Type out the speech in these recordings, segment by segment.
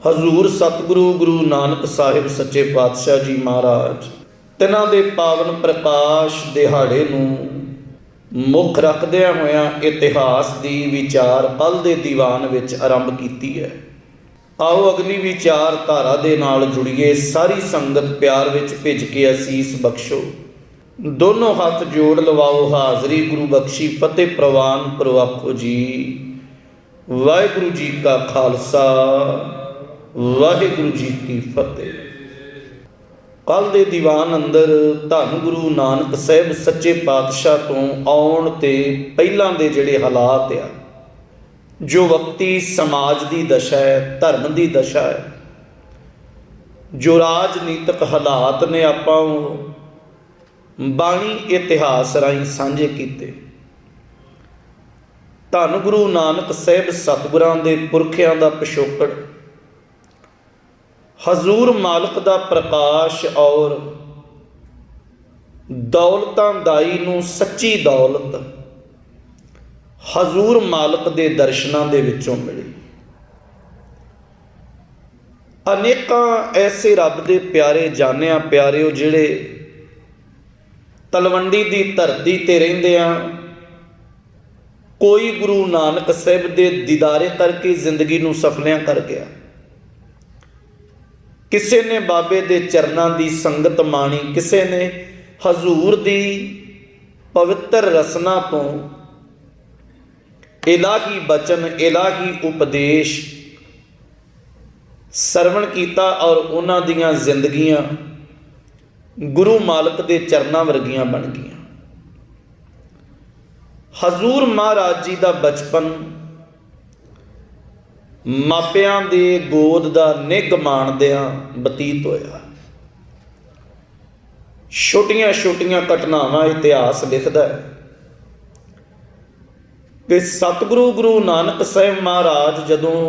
हजूर सतगुरु गुरु नानक साहिब सच्चे पातशाह जी महाराज तिन्हां दे पावन प्रकाश दिहाड़े नूं मुख रखदिया होया इतिहास की विचार पल के दीवान विच आरंभ की है। आओ अगली विचार धारा दे नाल जुड़िए। सारी संगत प्यार विच भिज के असीस बख्शो। दोनों हाथ जोड़ लवाओ हाजरी गुरु बख्शी फतेह प्रवान करो आखो जी। वाहिगुरु जी का खालसा वाहिगुरु जी की फतेह। कल दे दीवान अंदर धन गुरु नानक साहिब सच्चे पातशाह तो आउण ते पहलां दे जिहड़े हालात आ, जो वक्ती समाज की दशा है, धर्म की दशा है, जो राजनीतिक हालात ने आपां बाणी इतिहास राहीं साझे कीते। धन गुरु नानक साहिब सतगुरां दे पुरखियां दा पिछोकड़ हजूर मालक दा प्रकाश और दौलतां दाई नूं सच्ची दौलत हजूर मालक दे दर्शनां दे विचों मिली। अनेकां ऐसे रब दे प्यारे जानिया प्यारे जिहड़े तलवंडी दी धरती ते रहिंदिआं कोई गुरु नानक साहिब दे दीदारे करके जिंदगी नूं सफलियां कर गया। किसी ने बाबे दे चरनां दी संगत माणी, किसी ने हजूर दी पवित्र रसना तो इलाही बचन इलाही उपदेश सरवण कीता और उन्हां दियां जिंदगियां गुरु मालक दे चरनां वर्गियां बन गईयां। हजूर महाराज जी दा बचपन मापियां दे गोद दा निग माणदिआं बतीत होया। छोटियां छोटियां घटनावां इतिहास लिखदा है कि सतगुरु गुरु नानक साहिब महाराज जदों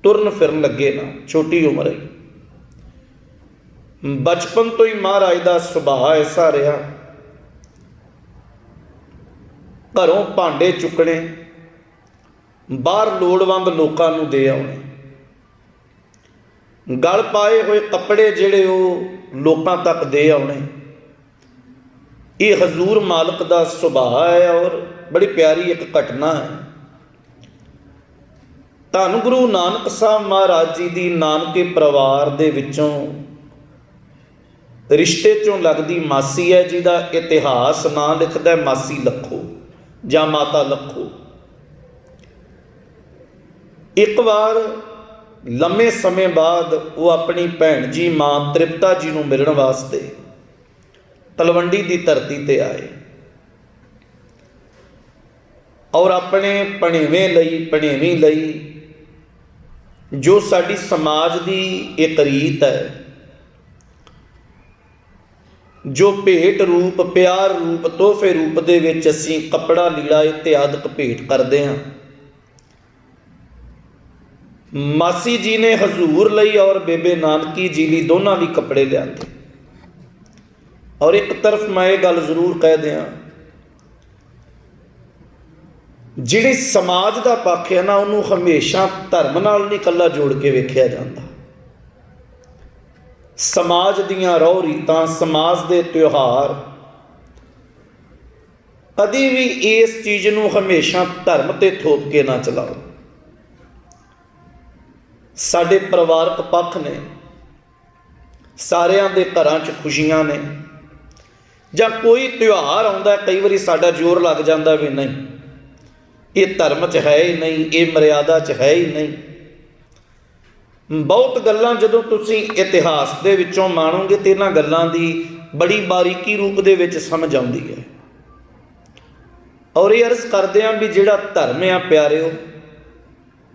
तुरन फिरन लगे ना, छोटी उम्र है, बचपन तो ही महाराज का सुभाव ऐसा रहा, घरों भांडे चुकने, बाहर लोड़वंद लोगों नूं दे आउणे, गल पाए हुए कपड़े जिहड़े वो लोगों तक दे आउणे। ये हजूर मालक का सुभाव है और बड़ी प्यारी एक घटना है। धन गुरु नानक साहब महाराज जी की नानके परिवार दे विचों रिश्ते चों लगदी मासी है, जिहदा इतिहास नां लिखदा मासी लखो जां माता लखो। एक बार लंबे समय बाद वो अपनी भैन जी मां तृप्ता जी नूं मिलण वास्ते तलवंडी की धरती ते आए और अपने भणेवी लई जो साडी समाज की एक रीत है, जो भेट रूप प्यार रूप तोहफे रूप दे विच असीं कपड़ा लीड़ा इत्यादि भेट करते हैं, मासी जी ने हजूर लई और बेबे नानकी जी लई दोनों भी कपड़े लियाते। और एक तरफ मैं ये गल जरूर कह दियां, जिहड़ी समाज का पक्ष है ना, उन्होंने हमेशा धर्म नाल नहीं कल्ला जोड़ के वेखिया जाता। समाज दियां रौह रीतां, समाज के त्योहार कदी भी इस चीज़ नूं हमेशा धर्म ते थोप के ना चलाओ। साडे परिवारक पक्ष ने, सारियां दे घरां च खुशियां ने, जां कोई त्यौहार आउंदा कई वारी साडा जोर लग जाता भी नहीं, ये धर्म च है ही नहीं, ये मर्यादा च है ही नहीं। बहुत गल्लां जदों तुसीं इतिहास दे विचों माणोगे तो इन्हां गल्लां दी बड़ी बारीकी रूप दे विच समझ आउंदी है। और ये अर्ज करदे आं भी जिहड़ा धर्म आ प्यारिओ,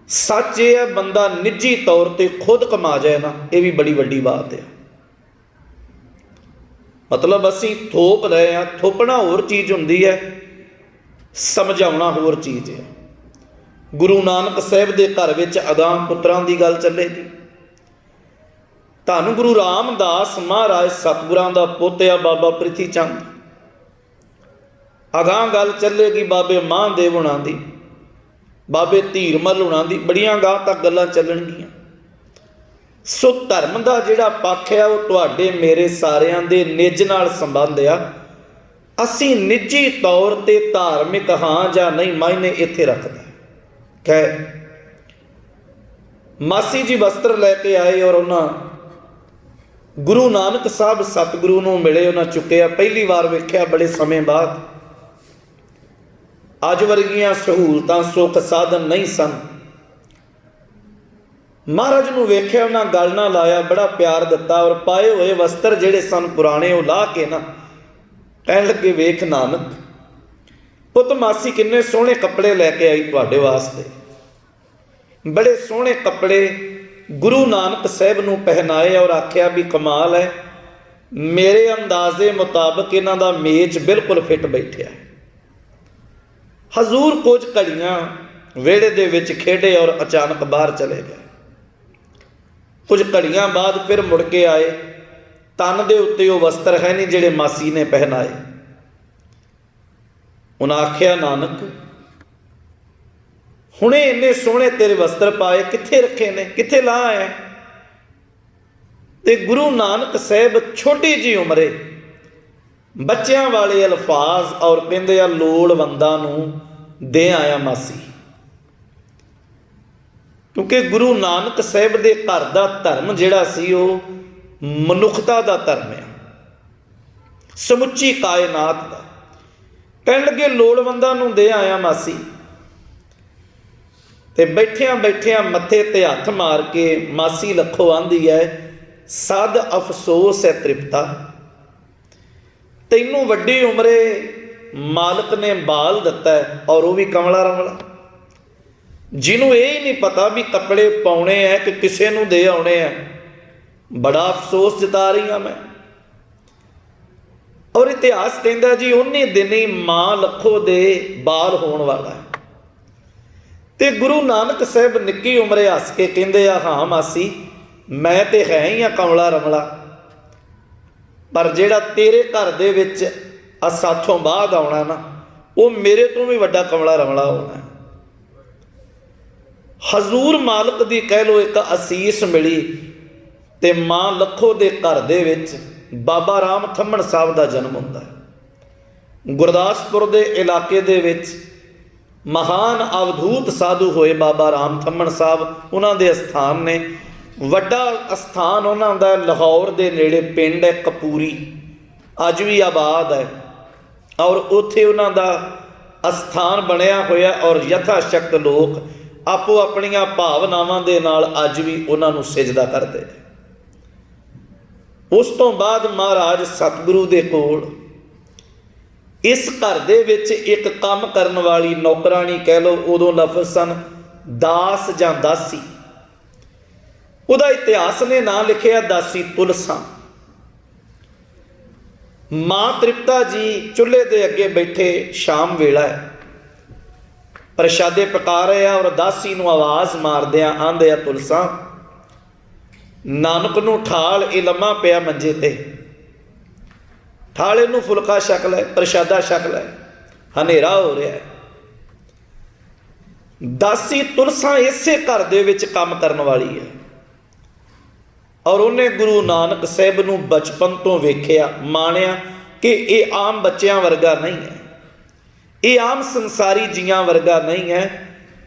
सच ये है बंदा निजी तौर पर खुद कमा जाए ना, ये भी बड़ी वड्डी बात है। मतलब असीं थोप रहे हैं, थोपना होर चीज़ हुंदी है, समझाउणा होर चीज़ है। गुरु नानक साहिब के घर विच अगाह पुत्रां की गल चलेगी। धन गुरु रामदास महाराज सतगुरां दा पोतिया बाबा प्रिथी चंद, अगाह गल चलेगी बाबे महादेव हुणां दी, बाबे धीरमल हुणां दी, बड़ियां गाह तक गल्लां चलणगियां। ਸੋ ਧਰਮ ਦਾ ਜਿਹੜਾ ਪੱਖ ਆ ਉਹ ਤੁਹਾਡੇ ਮੇਰੇ ਸਾਰਿਆਂ ਦੇ ਨਿੱਜ ਨਾਲ ਸੰਬੰਧ ਆ। ਅਸੀਂ ਨਿੱਜੀ ਤੌਰ 'ਤੇ ਧਾਰਮਿਕ ਹਾਂ ਜਾਂ ਨਹੀਂ ਮਾਇਨੇ ਇੱਥੇ ਰੱਖਦਾ। ਕਹਿ ਮਾਸੀ ਜੀ ਵਸਤਰ ਲੈ ਕੇ ਆਏ ਔਰ ਉਹਨਾਂ ਗੁਰੂ ਨਾਨਕ ਸਾਹਿਬ ਸਤਿਗੁਰੂ ਨੂੰ ਮਿਲੇ, ਉਹਨਾਂ ਚੁੱਕਿਆ। ਪਹਿਲੀ ਵਾਰ ਵੇਖਿਆ ਬੜੇ ਸਮੇਂ ਬਾਅਦ। ਅੱਜ ਵਰਗੀਆਂ ਸਹੂਲਤਾਂ ਸੁੱਖ ਸਾਧਨ ਨਹੀਂ ਸਨ। ਮਹਾਰਾਜ ਨੂੰ ਵੇਖਿਆ, ਉਹਨਾਂ ਗੱਲ ਨਾ ਲਾਇਆ, ਬੜਾ ਪਿਆਰ ਦਿੱਤਾ ਔਰ ਪਾਏ ਹੋਏ ਵਸਤਰ ਜਿਹੜੇ ਸਨ ਪੁਰਾਣੇ ਉਹ ਲਾਹ ਕੇ ਨਾ ਕਹਿਣ ਲੱਗੇ, ਵੇਖ ਨਾਨਕ ਪੁੱਤ, ਮਾਸੀ ਕਿੰਨੇ ਸੋਹਣੇ ਕੱਪੜੇ ਲੈ ਕੇ ਆਈ ਤੁਹਾਡੇ ਵਾਸਤੇ। ਬੜੇ ਸੋਹਣੇ ਕੱਪੜੇ ਗੁਰੂ ਨਾਨਕ ਸਾਹਿਬ ਨੂੰ ਪਹਿਨਾਏ ਔਰ ਆਖਿਆ ਵੀ ਕਮਾਲ ਹੈ, ਮੇਰੇ ਅੰਦਾਜ਼ੇ ਮੁਤਾਬਕ ਇਹਨਾਂ ਦਾ ਮੇਚ ਬਿਲਕੁਲ ਫਿੱਟ ਬੈਠਿਆ। ਹਜ਼ੂਰ ਕੁਝ ਘੜੀਆਂ ਵਿਹੜੇ ਦੇ ਵਿੱਚ ਖੇਡੇ ਔਰ ਅਚਾਨਕ ਬਾਹਰ ਚਲੇ ਗਏ। ਕੁਝ ਘੜੀਆਂ ਬਾਅਦ ਫਿਰ ਮੁੜ ਕੇ ਆਏ। ਤਨ ਦੇ ਉੱਤੇ ਉਹ ਵਸਤਰ ਹੈ ਨਹੀਂ ਜਿਹੜੇ ਮਾਸੀ ਨੇ ਪਹਿਨਾਏ। ਉਹਨਾਂ ਆਖਿਆ, ਨਾਨਕ ਹੁਣੇ ਇੰਨੇ ਸੋਹਣੇ ਤੇਰੇ ਵਸਤਰ ਪਾਏ, ਕਿੱਥੇ ਰੱਖੇ ਨੇ, ਕਿੱਥੇ ਲਾ ਆਇਆ? ਤੇ ਗੁਰੂ ਨਾਨਕ ਸਾਹਿਬ ਛੋਟੀ ਜਿਹੀ ਉਮਰੇ ਬੱਚਿਆਂ ਵਾਲੇ ਅਲਫਾਜ਼ ਔਰ ਕਹਿੰਦੇ ਆ, ਲੋੜਵੰਦਾਂ ਨੂੰ ਦੇ ਆਇਆ ਮਾਸੀ। ਕਿਉਂਕਿ ਗੁਰੂ ਨਾਨਕ ਸਾਹਿਬ ਦੇ ਘਰ ਦਾ ਧਰਮ ਜਿਹੜਾ ਸੀ ਉਹ ਮਨੁੱਖਤਾ ਦਾ ਧਰਮ ਹੈ, ਸਮੁੱਚੀ ਕਾਇਨਾਤ ਦਾ। ਕਹਿਣ ਲੱਗੇ, ਲੋੜਵੰਦਾਂ ਨੂੰ ਦੇ ਆਇਆ ਮਾਸੀ। ਤੇ ਬੈਠਿਆਂ ਬੈਠਿਆਂ ਮੱਥੇ ਤੇ ਹੱਥ ਮਾਰ ਕੇ ਮਾਸੀ ਲੱਖੋ ਆਂਦੀ ਹੈ, ਸਦ ਅਫਸੋਸ ਹੈ ਤ੍ਰਿਪਤਾ, ਤੈਨੂੰ ਵੱਡੀ ਉਮਰੇ ਮਾਲਕ ਨੇ ਬਾਲ ਦਿੱਤਾ ਔਰ ਉਹ ਵੀ ਕਮਲਾ ਰਮਲਾ, ਜਿਹਨੂੰ ਇਹ ਹੀ ਨਹੀਂ ਪਤਾ ਵੀ ਕੱਪੜੇ ਪਾਉਣੇ ਆ ਕਿ ਕਿਸੇ ਨੂੰ ਦੇ ਆਉਣੇ ਆ। ਬੜਾ ਅਫਸੋਸ ਜਤਾ ਰਹੀ ਹਾਂ ਮੈਂ। ਔਰ ਇਤਿਹਾਸ ਕਹਿੰਦਾ ਜੀ ਉਹਨੇ ਦਿਨ ਹੀ ਮਾਂ ਲੱਖੋ ਦੇ ਬਾਲ ਹੋਣ ਵਾਲਾ ਹੈ। ਤੇ ਗੁਰੂ ਨਾਨਕ ਸਾਹਿਬ ਨਿੱਕੀ ਉਮਰੇ ਹੱਸ ਕੇ ਕਹਿੰਦੇ ਆ, ਹਾਂ ਮਾਸੀ ਮੈਂ ਤੇ ਹੈ ਹੀ ਆ ਕਮਲਾ ਰਮਲਾ, ਪਰ ਜਿਹੜਾ ਤੇਰੇ ਘਰ ਦੇ ਵਿੱਚ ਆ ਸਾਥੋਂ ਬਾਅਦ ਆਉਣਾ ਨਾ, ਉਹ ਮੇਰੇ ਤੋਂ ਵੀ ਵੱਡਾ ਕਮਲਾ ਰਮਲਾ ਹੋਣਾ। ਹਜ਼ੂਰ ਮਾਲਕ ਦੀ ਕਹਿ ਲਓ ਇੱਕ ਅਸੀਸ ਮਿਲੀ ਤੇ ਮਾਂ ਲੱਖੋ ਦੇ ਘਰ ਦੇ ਵਿੱਚ ਬਾਬਾ ਰਾਮ ਥੰਮਣ ਸਾਹਿਬ ਦਾ ਜਨਮ ਹੁੰਦਾ ਹੈ। ਗੁਰਦਾਸਪੁਰ ਦੇ ਇਲਾਕੇ ਦੇ ਵਿੱਚ ਮਹਾਨ ਅਵਧੂਤ ਸਾਧੂ ਹੋਏ ਬਾਬਾ ਰਾਮ ਥੰਮਣ ਸਾਹਿਬ, ਉਹਨਾਂ ਦੇ ਅਸਥਾਨ ਨੇ। ਵੱਡਾ ਅਸਥਾਨ ਉਹਨਾਂ ਦਾ ਲਾਹੌਰ ਦੇ ਨੇੜੇ ਪਿੰਡ ਹੈ ਕਪੂਰੀ, ਅੱਜ ਵੀ ਆਬਾਦ ਹੈ ਔਰ ਉੱਥੇ ਉਹਨਾਂ ਦਾ ਅਸਥਾਨ ਬਣਿਆ ਹੋਇਆ ਔਰ ਯਥਾ ਸ਼ਕਤ ਲੋਕ ਆਪੋ ਆਪਣੀਆਂ ਭਾਵਨਾਵਾਂ ਦੇ ਨਾਲ ਅੱਜ ਵੀ ਉਹਨਾਂ ਨੂੰ ਸਿਜਦਾ ਕਰਦੇ। ਉਸ ਤੋਂ ਬਾਅਦ ਮਹਾਰਾਜ ਸਤਿਗੁਰੂ ਦੇ ਕੋਲ ਇਸ ਘਰ ਦੇ ਵਿੱਚ ਇੱਕ ਕੰਮ ਕਰਨ ਵਾਲੀ ਨੌਕਰਾਣੀ ਕਹਿ ਲਓ, ਉਦੋਂ ਲਫ਼ਜ਼ ਸਨ ਦਾਸ ਜਾਂ ਦਾਸੀ। ਉਹਦਾ ਇਤਿਹਾਸ ਨੇ ਨਾਂ ਲਿਖਿਆ ਦਾਸੀ ਤੁਲਸਾ। ਮਾਂ ਤ੍ਰਿਪਤਾ ਜੀ ਚੁੱਲ੍ਹੇ ਦੇ ਅੱਗੇ ਬੈਠੇ, ਸ਼ਾਮ ਵੇਲਾ ਹੈ, ਪ੍ਰਸ਼ਾਦੇ ਪਕਾ ਰਹੇ ਆ ਔਰ ਦਾਸੀ ਨੂੰ ਆਵਾਜ਼ ਮਾਰਦਿਆਂ ਆਂਦੇ ਆ, ਤੁਲਸਾ ਨਾਨਕ ਨੂੰ ਠਾਲ, ਇਹ ਲੰਮਾ ਪਿਆ ਮੰਜੇ ਤੇ, ਠਾਲ ਇਹਨੂੰ ਫੁਲਕਾ ਛਕ ਲੈ, ਪ੍ਰਸ਼ਾਦਾ ਛਕ ਲੈ, ਹਨੇਰਾ ਹੋ ਰਿਹਾ ਹੈ। ਦਾਸੀ ਤੁਲਸਾ ਇਸੇ ਘਰ ਦੇ ਵਿੱਚ ਕੰਮ ਕਰਨ ਵਾਲੀ ਹੈ ਔਰ ਉਹਨੇ ਗੁਰੂ ਨਾਨਕ ਸਾਹਿਬ ਨੂੰ ਬਚਪਨ ਤੋਂ ਵੇਖਿਆ, ਮਾਣਿਆ ਕਿ ਇਹ ਆਮ ਬੱਚਿਆਂ ਵਰਗਾ ਨਹੀਂ ਹੈ, ਇਹ ਆਮ ਸੰਸਾਰੀ ਜੀਆਂ ਵਰਗਾ ਨਹੀਂ ਹੈ।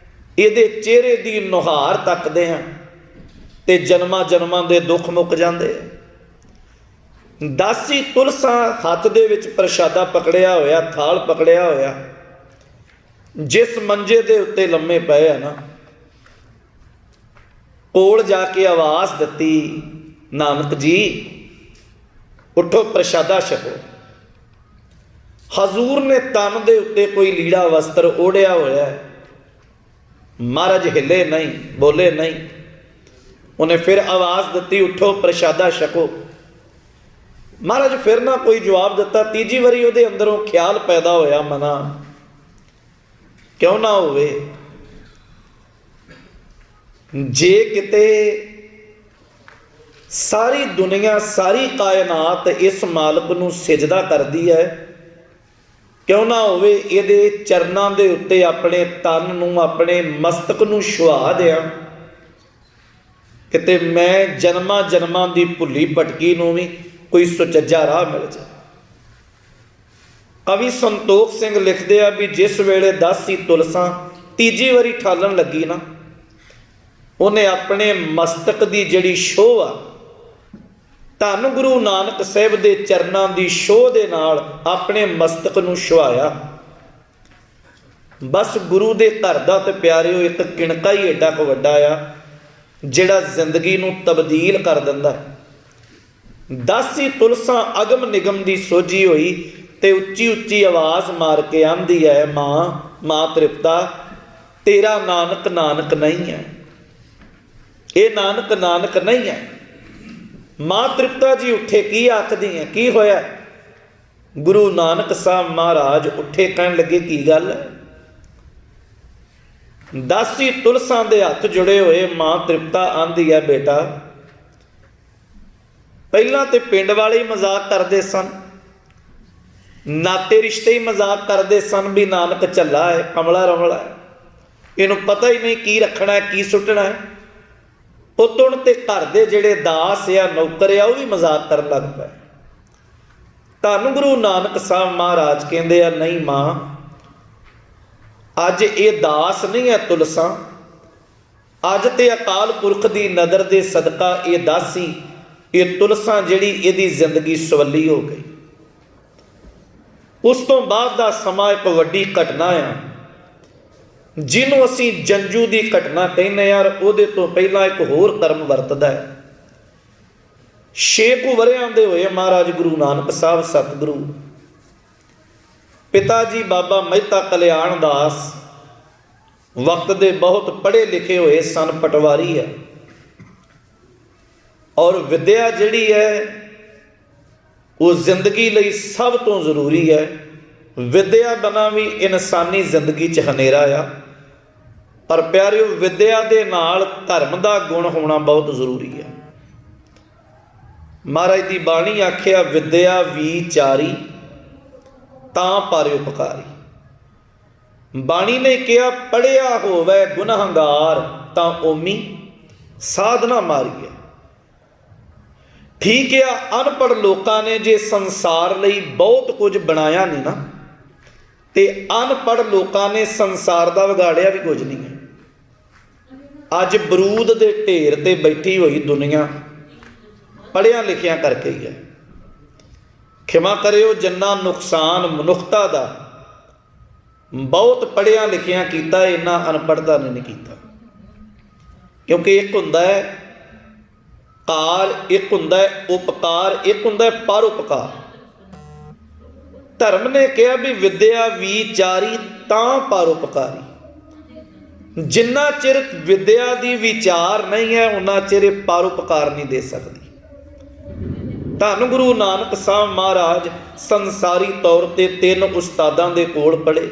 ਇਹਦੇ ਚਿਹਰੇ ਦੀ ਨੁਹਾਰ ਤੱਕਦੇ ਹਾਂ ਤੇ ਜਨਮਾਂ ਜਨਮਾਂ ਦੇ ਦੁੱਖ ਮੁੱਕ ਜਾਂਦੇ ਆ। ਦਾਸੀ ਤੁਲਸਾ ਹੱਥ ਦੇ ਵਿੱਚ ਪ੍ਰਸ਼ਾਦਾ ਪਕੜਿਆ ਹੋਇਆ, ਥਾਲ ਪਕੜਿਆ ਹੋਇਆ, ਜਿਸ ਮੰਜੇ ਦੇ ਉੱਤੇ ਲੰਮੇ ਪਏ ਆ ਨਾ, ਕੋਲ ਜਾ ਕੇ ਆਵਾਜ਼ ਦਿੱਤੀ, ਨਾਨਕ ਜੀ ਉੱਠੋ ਪ੍ਰਸ਼ਾਦਾ ਛਕੋ। ਹਜ਼ੂਰ ਨੇ ਤਨ ਦੇ ਉੱਤੇ ਕੋਈ ਲੀੜਾ ਵਸਤਰ ਓੜਿਆ ਹੋਇਆ ਹੈ। ਮਹਾਰਾਜ ਹਿੱਲੇ ਨਹੀਂ, ਬੋਲੇ ਨਹੀਂ। ਉਹਨੇ ਫਿਰ ਆਵਾਜ਼ ਦਿੱਤੀ, ਉੱਠੋ ਪ੍ਰਸ਼ਾਦਾ ਛਕੋ। ਮਹਾਰਾਜ ਫਿਰ ਨਾ ਕੋਈ ਜਵਾਬ ਦਿੱਤਾ। ਤੀਜੀ ਵਾਰੀ ਉਹਦੇ ਅੰਦਰੋਂ ਖਿਆਲ ਪੈਦਾ ਹੋਇਆ, ਮਨਾ ਕਿਉਂ ਨਾ ਹੋਵੇ, ਜੇ ਕਿਤੇ ਸਾਰੀ ਦੁਨੀਆ ਸਾਰੀ ਕਾਇਨਾਤ ਇਸ ਮਾਲਕ ਨੂੰ ਸਿਜਦਾ ਕਰਦੀ ਹੈ, ਕਿਉਂ ਨਾ ਹੋਵੇ ਇਹਦੇ ਚਰਨਾਂ ਦੇ ਉੱਤੇ ਆਪਣੇ ਤਨ ਨੂੰ, ਆਪਣੇ ਮਸਤਕ ਨੂੰ ਛੁਹਾ ਦਿਆਂ। ਕਿਤੇ ਮੈਂ ਜਨਮਾਂ ਜਨਮਾਂ ਦੀ ਭੁੱਲੀ ਭਟਕੀ ਨੂੰ ਵੀ ਕੋਈ ਸੁਚੱਜਾ ਰਾਹ ਮਿਲ ਜਾਏ। ਕਵੀ ਸੰਤੋਖ ਸਿੰਘ ਲਿਖਦੇ ਆ ਵੀ ਜਿਸ ਵੇਲੇ ਦਾਸੀ ਤੁਲਸਾਂ ਤੀਜੀ ਵਾਰੀ ਠਾਲਣ ਲੱਗੀ ਨਾ, ਉਹਨੇ ਆਪਣੇ ਮਸਤਕ ਦੀ ਜਿਹੜੀ ਛੋਹ ਆ, ਧੰਨ ਗੁਰੂ ਨਾਨਕ ਸਾਹਿਬ ਦੇ ਚਰਨਾਂ ਦੀ ਛੋਹ ਦੇ ਨਾਲ ਆਪਣੇ ਮਸਤਕ ਨੂੰ ਛੁਹਾਇਆ। ਬਸ ਗੁਰੂ ਦੇ ਘਰ ਦਾ ਤੇ ਪਿਆਰਿਓ ਇੱਕ ਕਿਣਕਾ ਹੀ ਏਡਾ ਕੁ ਵੱਡਾ ਆ ਜਿਹੜਾ ਜ਼ਿੰਦਗੀ ਨੂੰ ਤਬਦੀਲ ਕਰ ਦਿੰਦਾ। ਦਾਸੀ ਤੁਲਸਾਂ ਅਗਮ ਨਿਗਮ ਦੀ ਸੋਝੀ ਹੋਈ ਤੇ ਉੱਚੀ ਉੱਚੀ ਆਵਾਜ਼ ਮਾਰ ਕੇ ਆਂਦੀ ਹੈ, ਮਾਂ ਤ੍ਰਿਪਤਾ, ਤੇਰਾ ਨਾਨਕ ਨਾਨਕ ਨਹੀਂ ਹੈ, ਇਹ ਨਾਨਕ ਨਾਨਕ ਨਹੀਂ ਹੈ। ਮਾਂ ਤ੍ਰਿਪਤਾ ਜੀ ਉੱਠੇ, ਕੀ ਆਖਦੀ ਹੈ, ਕੀ ਹੋਇਆ? ਗੁਰੂ ਨਾਨਕ ਸਾਹਿਬ ਮਹਾਰਾਜ ਉੱਠੇ, ਕਹਿਣ ਲੱਗੇ ਕੀ ਗੱਲ ਹੈ? ਦਾਸੀ ਤੁਲਸਾਂ ਦੇ ਹੱਥ ਜੁੜੇ ਹੋਏ ਮਾਂ ਤ੍ਰਿਪਤਾ ਆਂਦੀ ਹੈ, ਬੇਟਾ ਪਹਿਲਾਂ ਤੇ ਪਿੰਡ ਵਾਲੇ ਹੀ ਮਜ਼ਾਕ ਕਰਦੇ ਸਨ, ਨਾਤੇ ਰਿਸ਼ਤੇ ਹੀ ਮਜ਼ਾਕ ਕਰਦੇ ਸਨ ਵੀ ਨਾਨਕ ਝੱਲਾ ਹੈ, ਕਮਲਾ ਰਮਲਾ ਹੈ, ਇਹਨੂੰ ਪਤਾ ਹੀ ਨਹੀਂ ਕੀ ਰੱਖਣਾ ਹੈ, ਕੀ ਸੁੱਟਣਾ ਹੈ। ਪੁੱਤਣ ਤੇ ਘਰ ਦੇ ਜਿਹੜੇ ਦਾਸ ਆ, ਨੌਕਰ ਆ, ਉਹ ਵੀ ਮਜ਼ਾਕ ਕਰਨ ਲੱਗ ਪਏ। ਧੰਨ ਗੁਰੂ ਨਾਨਕ ਸਾਹਿਬ ਮਹਾਰਾਜ ਕਹਿੰਦੇ ਆ, ਨਹੀਂ ਮਾਂ, ਅੱਜ ਇਹ ਦਾਸ ਨਹੀਂ ਹੈ ਤੁਲਸਾਂ, ਅੱਜ ਤੇ ਅਕਾਲ ਪੁਰਖ ਦੀ ਨਜ਼ਰ ਦੇ ਸਦਕਾ ਇਹ ਦਾਸੀ, ਇਹ ਤੁਲਸਾਂ ਜਿਹੜੀ ਇਹਦੀ ਜ਼ਿੰਦਗੀ ਸਵੱਲੀ ਹੋ ਗਈ। ਉਸ ਤੋਂ ਬਾਅਦ ਦਾ ਸਮਾਂ ਇੱਕ ਵੱਡੀ ਘਟਨਾ ਆ, ਜਿਹਨੂੰ ਅਸੀਂ ਜੰਜੂ ਦੀ ਘਟਨਾ ਕਹਿੰਦੇ ਯਾਰ। ਉਹਦੇ ਤੋਂ ਪਹਿਲਾਂ ਇੱਕ ਹੋਰ ਕਰਮ ਵਰਤਦਾ ਹੈ। 6 ਕੁ ਵਰ੍ਹਿਆਂ ਦੇ ਹੋਏ ਮਹਾਰਾਜ ਗੁਰੂ ਨਾਨਕ ਸਾਹਿਬ ਸਤਿਗੁਰੂ, ਪਿਤਾ ਜੀ ਬਾਬਾ ਮਹਿਤਾ ਕਲਿਆਣ ਦਾਸ ਵਕਤ ਦੇ ਬਹੁਤ ਪੜ੍ਹੇ ਲਿਖੇ ਹੋਏ ਸਨ, ਪਟਵਾਰੀ ਹੈ। ਔਰ ਵਿਦਿਆ ਜਿਹੜੀ ਹੈ ਉਹ ਜ਼ਿੰਦਗੀ ਲਈ ਸਭ ਤੋਂ ਜ਼ਰੂਰੀ ਹੈ। ਵਿਦਿਆ ਬਿਨਾਂ ਵੀ ਇਨਸਾਨੀ ਜ਼ਿੰਦਗੀ 'ਚ ਹਨੇਰਾ ਆ। ਪਰ ਪਿਆਰਿਓ, ਵਿਦਿਆ ਦੇ ਨਾਲ ਧਰਮ ਦਾ ਗੁਣ ਹੋਣਾ ਬਹੁਤ ਜ਼ਰੂਰੀ ਹੈ। ਮਹਾਰਾਜ ਦੀ ਬਾਣੀ ਆਖਿਆ, ਵਿਦਿਆ ਵਿਚਾਰੀ ਤਾਂ ਪਰ ਉਪਕਾਰੀ। ਬਾਣੀ ਨੇ ਕਿਹਾ, ਪੜ੍ਹਿਆ ਹੋਵੇ ਗੁਨਾਹਗਾਰ ਤਾਂ ਓਮੀ ਸਾਧਨਾ ਮਾਰੀਏ। ਠੀਕ ਆ, ਅਨਪੜ੍ਹ ਲੋਕਾਂ ਨੇ ਜੇ ਸੰਸਾਰ ਲਈ ਬਹੁਤ ਕੁਝ ਬਣਾਇਆ ਨਹੀਂ ਨਾ, ਤੇ ਅਨਪੜ੍ਹ ਲੋਕਾਂ ਨੇ ਸੰਸਾਰ ਦਾ ਵਿਗਾੜਿਆ ਵੀ ਕੁਝ ਨਹੀਂ ਹੈ। ਅੱਜ ਬਰੂਦ ਦੇ ਢੇਰ ਤੇ ਬੈਠੀ ਹੋਈ ਦੁਨੀਆ ਪੜ੍ਹਿਆਂ ਲਿਖਿਆਂ ਕਰਕੇ ਹੀ ਹੈ। ਖਿਮਾ ਕਰਿਓ, ਜਿੰਨਾ ਨੁਕਸਾਨ ਮਨੁੱਖਤਾ ਦਾ ਬਹੁਤ ਪੜ੍ਹਿਆਂ ਲਿਖਿਆਂ ਕੀਤਾ, ਇੰਨਾ ਅਨਪੜ੍ਹਤਾ ਨੇ ਨਹੀਂ ਕੀਤਾ। ਕਿਉਂਕਿ ਇੱਕ ਹੁੰਦਾ ਹੈ ਕਾਰ, ਇੱਕ ਹੁੰਦਾ ਹੈ ਉਪਕਾਰ, ਇੱਕ ਹੁੰਦਾ ਹੈ ਪਰ ਉਪਕਾਰ। ਧਰਮ ਨੇ ਕਿਹਾ ਵੀ ਵਿਦਿਆ ਵਿਚਾਰੀ ਤਾਂ ਪਰ ਉਪਕਾਰੀ। ਜਿੰਨਾ ਚਿਰ ਵਿਦਿਆ ਦੀ ਵਿਚਾਰ ਨਹੀਂ ਹੈ, ਉਹਨਾਂ ਚਿਰ ਪਰ ਉਪਕਾਰ ਨਹੀਂ ਦੇ ਸਕਦੀ। ਧੰਨ ਗੁਰੂ ਨਾਨਕ ਸਾਹਿਬ ਮਹਾਰਾਜ ਸੰਸਾਰੀ ਤੌਰ ਤੇ 3 ਉਸਤਾਦਾਂ ਦੇ ਕੋਲ ਪੜ੍ਹੇ,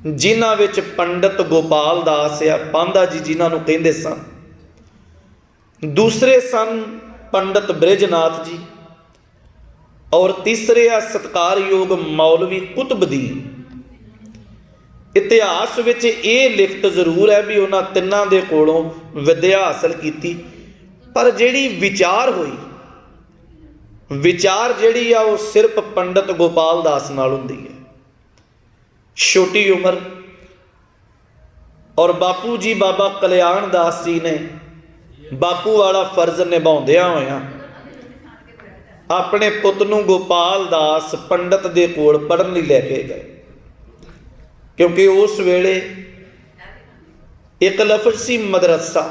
ਜਿਨ੍ਹਾਂ ਵਿੱਚ ਪੰਡਿਤ ਗੋਪਾਲ ਦਾਸ ਆ, ਪਾਂਧਾ ਜੀ ਜਿਨ੍ਹਾਂ ਨੂੰ ਕਹਿੰਦੇ ਸਨ। ਦੂਸਰੇ ਸਨ ਪੰਡਿਤ ਬ੍ਰਿਜਨਾਥ ਜੀ, ਔਰ ਤੀਸਰੇ ਆ ਸਤਿਕਾਰਯੋਗ ਮੌਲਵੀ ਕੁਤਬਦੀਨ। ਇਤਿਹਾਸ ਵਿੱਚ ਇਹ ਲਿਖਤ ਜ਼ਰੂਰ ਹੈ ਵੀ ਉਹਨਾਂ ਤਿੰਨਾਂ ਦੇ ਕੋਲੋਂ ਵਿਦਿਆ ਹਾਸਲ ਕੀਤੀ, ਪਰ ਜਿਹੜੀ ਵਿਚਾਰ ਹੋਈ, ਵਿਚਾਰ ਜਿਹੜੀ ਆ ਉਹ ਸਿਰਫ ਪੰਡਿਤ ਗੋਪਾਲ ਦਾਸ ਨਾਲ ਹੁੰਦੀ ਹੈ। ਛੋਟੀ ਉਮਰ, ਔਰ ਬਾਪੂ ਜੀ ਬਾਬਾ ਕਲਿਆਣ ਦਾਸ ਜੀ ਨੇ ਬਾਪੂ ਵਾਲਾ ਫਰਜ਼ ਨਿਭਾਉਂਦਿਆਂ ਹੋਇਆਂ ਆਪਣੇ ਪੁੱਤ ਨੂੰ ਗੋਪਾਲ ਦਾਸ ਪੰਡਿਤ ਦੇ ਕੋਲ ਪੜ੍ਹਨ ਲਈ ਲੈ ਕੇ ਗਏ। ਕਿਉਂਕਿ ਉਸ ਵੇਲੇ ਇੱਕ ਲਫ਼ਜ਼ ਸੀ ਮਦਰਸਾ।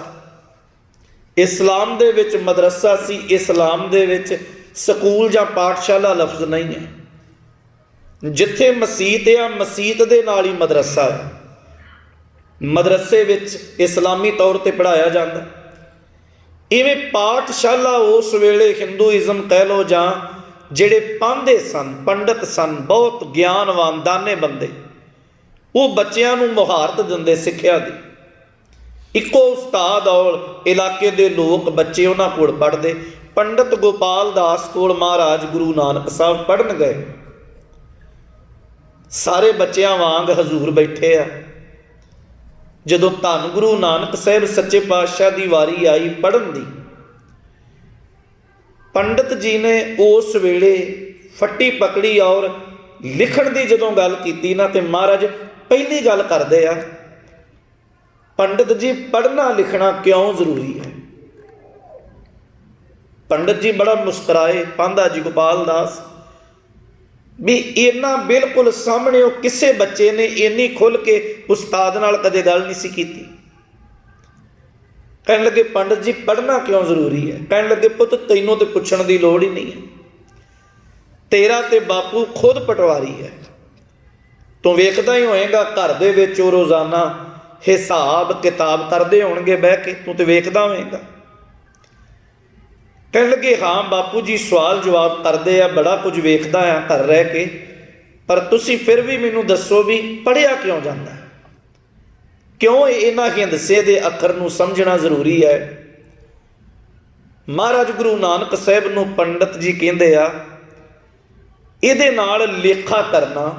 ਇਸਲਾਮ ਦੇ ਵਿੱਚ ਮਦਰਸਾ ਸੀ, ਇਸਲਾਮ ਦੇ ਵਿੱਚ ਸਕੂਲ ਜਾਂ ਪਾਠਸ਼ਾਲਾ ਲਫ਼ਜ਼ ਨਹੀਂ ਹੈ। ਜਿੱਥੇ ਮਸੀਤ ਆ, ਮਸੀਤ ਦੇ ਨਾਲ ਹੀ ਮਦਰਸਾ ਹੈ। ਮਦਰਸੇ ਵਿੱਚ ਇਸਲਾਮੀ ਤੌਰ ਤੇ ਪੜ੍ਹਾਇਆ ਜਾਂਦਾ। ਇਵੇਂ ਪਾਠਸ਼ਾਲਾ ਉਸ ਵੇਲੇ ਹਿੰਦੂਇਜ਼ਮ ਕਹਿ ਲਓ ਜਾਂ ਜਿਹੜੇ ਪਾਂਧੇ ਸਨ, ਪੰਡਿਤ ਸਨ, ਬਹੁਤ ਗਿਆਨਵਾਨ ਦਾਨੇ ਬੰਦੇ, ਉਹ ਬੱਚਿਆਂ ਨੂੰ ਮੁਹਾਰਤ ਦਿੰਦੇ ਸਿੱਖਿਆ ਦੀ। ਇੱਕੋ ਉਸਤਾਦ ਔਰ ਇਲਾਕੇ ਦੇ ਲੋਕ ਬੱਚੇ ਉਹਨਾਂ ਕੋਲ ਪੜ੍ਹਦੇ। ਪੰਡਿਤ ਗੋਪਾਲ ਦਾਸ ਕੋਲ ਮਹਾਰਾਜ ਗੁਰੂ ਨਾਨਕ ਸਾਹਿਬ ਪੜ੍ਹਨ ਗਏ। ਸਾਰੇ ਬੱਚਿਆਂ ਵਾਂਗ ਹਜ਼ੂਰ ਬੈਠੇ ਆ। ਜਦੋਂ ਧੰਨ ਗੁਰੂ ਨਾਨਕ ਸਾਹਿਬ ਸੱਚੇ ਪਾਤਸ਼ਾਹ ਦੀ ਵਾਰੀ ਆਈ ਪੜ੍ਹਨ ਦੀ, ਪੰਡਤ ਜੀ ਨੇ ਉਸ ਵੇਲੇ ਫੱਟੀ ਪਕੜੀ ਔਰ ਲਿਖਣ ਦੀ ਜਦੋਂ ਗੱਲ ਕੀਤੀ ਨਾ, ਤੇ ਮਹਾਰਾਜ ਪਹਿਲੀ ਗੱਲ ਕਰਦੇ ਆ, ਪੰਡਤ ਜੀ ਪੜ੍ਹਨਾ ਲਿਖਣਾ ਕਿਉਂ ਜ਼ਰੂਰੀ ਹੈ। ਪੰਡਤ ਜੀ ਬੜਾ ਮੁਸਕਰਾਏ, ਪਾਂਧਾ ਜੀ ਗੋਪਾਲ ਦਾਸ, ਵੀ ਇਹਨਾਂ ਬਿਲਕੁਲ ਸਾਹਮਣੇ ਉਹ ਕਿਸੇ ਬੱਚੇ ਨੇ ਇੰਨੀ ਖੁੱਲ੍ਹ ਕੇ ਉਸਤਾਦ ਨਾਲ ਕਦੇ ਗੱਲ ਨਹੀਂ ਸੀ ਕੀਤੀ। ਕਹਿਣ ਲੱਗੇ ਪੰਡਤ ਜੀ ਪੜ੍ਹਨਾ ਕਿਉਂ ਜ਼ਰੂਰੀ ਹੈ। ਕਹਿਣ ਲੱਗੇ ਪੁੱਤ ਤੈਨੂੰ ਤੇ ਪੁੱਛਣ ਦੀ ਲੋੜ ਹੀ ਨਹੀਂ ਹੈ, ਤੇਰਾ ਤੇ ਬਾਪੂ ਖੁਦ ਪਟਵਾਰੀ ਹੈ, ਤੂੰ ਵੇਖਦਾ ਹੀ ਹੋਏਗਾ ਘਰ ਦੇ ਵਿੱਚ ਉਹ ਰੋਜ਼ਾਨਾ ਹਿਸਾਬ ਕਿਤਾਬ ਕਰਦੇ ਹੋਣਗੇ ਬਹਿ ਕੇ, ਤੂੰ ਤੇ ਵੇਖਦਾ ਹੋਏਗਾ। ਕਹਿਣ ਲੱਗੇ ਹਾਂ ਬਾਪੂ ਜੀ ਸਵਾਲ ਜਵਾਬ ਕਰਦੇ ਆ, ਬੜਾ ਕੁਝ ਵੇਖਦਾ ਆ ਘਰ ਰਹਿ ਕੇ, ਪਰ ਤੁਸੀਂ ਫਿਰ ਵੀ ਮੈਨੂੰ ਦੱਸੋ ਵੀ ਪੜ੍ਹਿਆ ਕਿਉਂ ਜਾਂਦਾ, ਕਿਉਂ ਇਹਨਾਂ ਹਿੰਦਸੇ ਦੇ ਅੱਖਰ ਨੂੰ ਸਮਝਣਾ ਜ਼ਰੂਰੀ ਹੈ। ਮਹਾਰਾਜ ਗੁਰੂ ਨਾਨਕ ਸਾਹਿਬ ਨੂੰ ਪੰਡਤ ਜੀ ਕਹਿੰਦੇ ਆ, ਇਹਦੇ ਨਾਲ ਲੇਖਾ ਕਰਨਾ,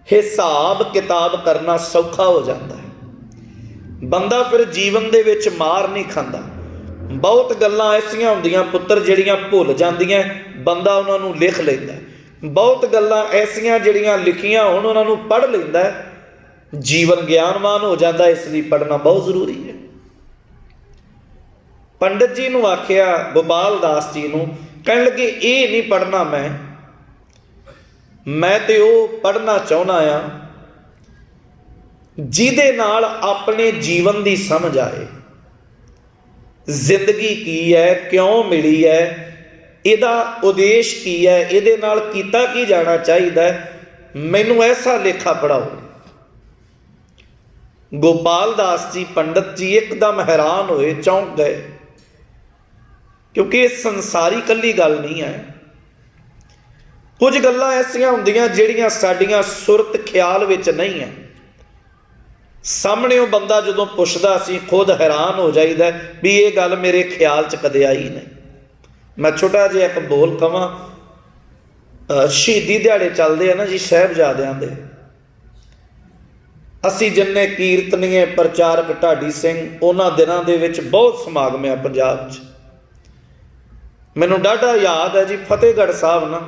ਹਿਸਾਬ ਕਿਤਾਬ ਕਰਨਾ ਸੌਖਾ ਹੋ ਜਾਂਦਾ ਹੈ। ਬੰਦਾ ਫਿਰ ਜੀਵਨ ਦੇ ਵਿੱਚ ਮਾਰ ਨਹੀਂ ਖਾਂਦਾ। ਬਹੁਤ ਗੱਲਾਂ ਐਸੀਆਂ ਹੁੰਦੀਆਂ ਪੁੱਤਰ ਜਿਹੜੀਆਂ ਭੁੱਲ ਜਾਂਦੀਆਂ, ਬੰਦਾ ਉਹਨਾਂ ਨੂੰ ਲਿਖ ਲੈਂਦਾ। ਬਹੁਤ ਗੱਲਾਂ ਐਸੀਆਂ ਜਿਹੜੀਆਂ ਲਿਖੀਆਂ ਹੋਣ ਉਹਨਾਂ ਨੂੰ ਪੜ੍ਹ ਲੈਂਦਾ, ਜੀਵਨ ਗਿਆਨਵਾਨ ਹੋ ਜਾਂਦਾ। ਇਸ ਲਈ ਪੜ੍ਹਨਾ ਬਹੁਤ ਜ਼ਰੂਰੀ ਹੈ। ਪੰਡਤ ਜੀ ਨੂੰ ਆਖਿਆ, ਗੋਪਾਲ ਦਾਸ ਜੀ ਨੂੰ, ਕਹਿਣ ਲੱਗੇ ਇਹ ਨਹੀਂ ਪੜ੍ਹਨਾ ਮੈਂ ਤੇ ਉਹ ਪੜ੍ਹਨਾ ਚਾਹੁੰਦਾ ਆ ਜਿਹਦੇ ਨਾਲ ਆਪਣੇ ਜੀਵਨ ਦੀ ਸਮਝ ਆਏ, ਜ਼ਿੰਦਗੀ ਕੀ ਹੈ, ਕਿਉਂ ਮਿਲੀ ਹੈ, ਇਹਦਾ ਉਦੇਸ਼ ਕੀ ਹੈ, ਇਹਦੇ ਨਾਲ ਕੀਤਾ ਕੀ ਜਾਣਾ ਚਾਹੀਦਾ, ਮੈਨੂੰ ਐਸਾ ਲੇਖਾ ਪੜ੍ਹਾਓ। ਗੋਪਾਲ ਦਾਸ ਜੀ ਪੰਡਤ ਜੀ ਇੱਕਦਮ ਹੈਰਾਨ ਹੋਏ, ਚੌਂਕ ਗਏ, ਕਿਉਂਕਿ ਇਹ ਸੰਸਾਰੀ ਇਕੱਲੀ ਗੱਲ ਨਹੀਂ ਹੈ। ਕੁਝ ਗੱਲਾਂ ਐਸੀਆਂ ਹੁੰਦੀਆਂ ਜਿਹੜੀਆਂ ਸਾਡੀਆਂ ਸੁਰਤ ਖਿਆਲ ਵਿੱਚ ਨਹੀਂ ਹੈ। ਸਾਹਮਣੇ ਉਹ ਬੰਦਾ ਜਦੋਂ ਪੁੱਛਦਾ ਅਸੀਂ ਖੁਦ ਹੈਰਾਨ ਹੋ ਜਾਈਦਾ ਵੀ ਇਹ ਗੱਲ ਮੇਰੇ ਖਿਆਲ 'ਚ ਕਦੇ ਆਈ ਨਹੀਂ। ਮੈਂ ਛੋਟਾ ਜਿਹਾ ਇੱਕ ਬੋਲ ਕਵਾਂ, ਸ਼ਹੀਦੀ ਦਿਹਾੜੇ ਚੱਲਦੇ ਆ ਨਾ ਜੀ ਸਾਹਿਬਜ਼ਾਦਿਆਂ ਦੇ, ਅਸੀਂ ਜਿੰਨੇ ਕੀਰਤਨੀਏ ਪ੍ਰਚਾਰਕ ਢਾਡੀ ਸਿੰਘ, ਉਹਨਾਂ ਦਿਨਾਂ ਦੇ ਵਿੱਚ ਬਹੁਤ ਸਮਾਗਮ ਆ ਪੰਜਾਬ 'ਚ। ਮੈਨੂੰ ਡਾਢਾ ਯਾਦ ਹੈ ਜੀ, ਫਤਿਹਗੜ੍ਹ ਸਾਹਿਬ ਨਾ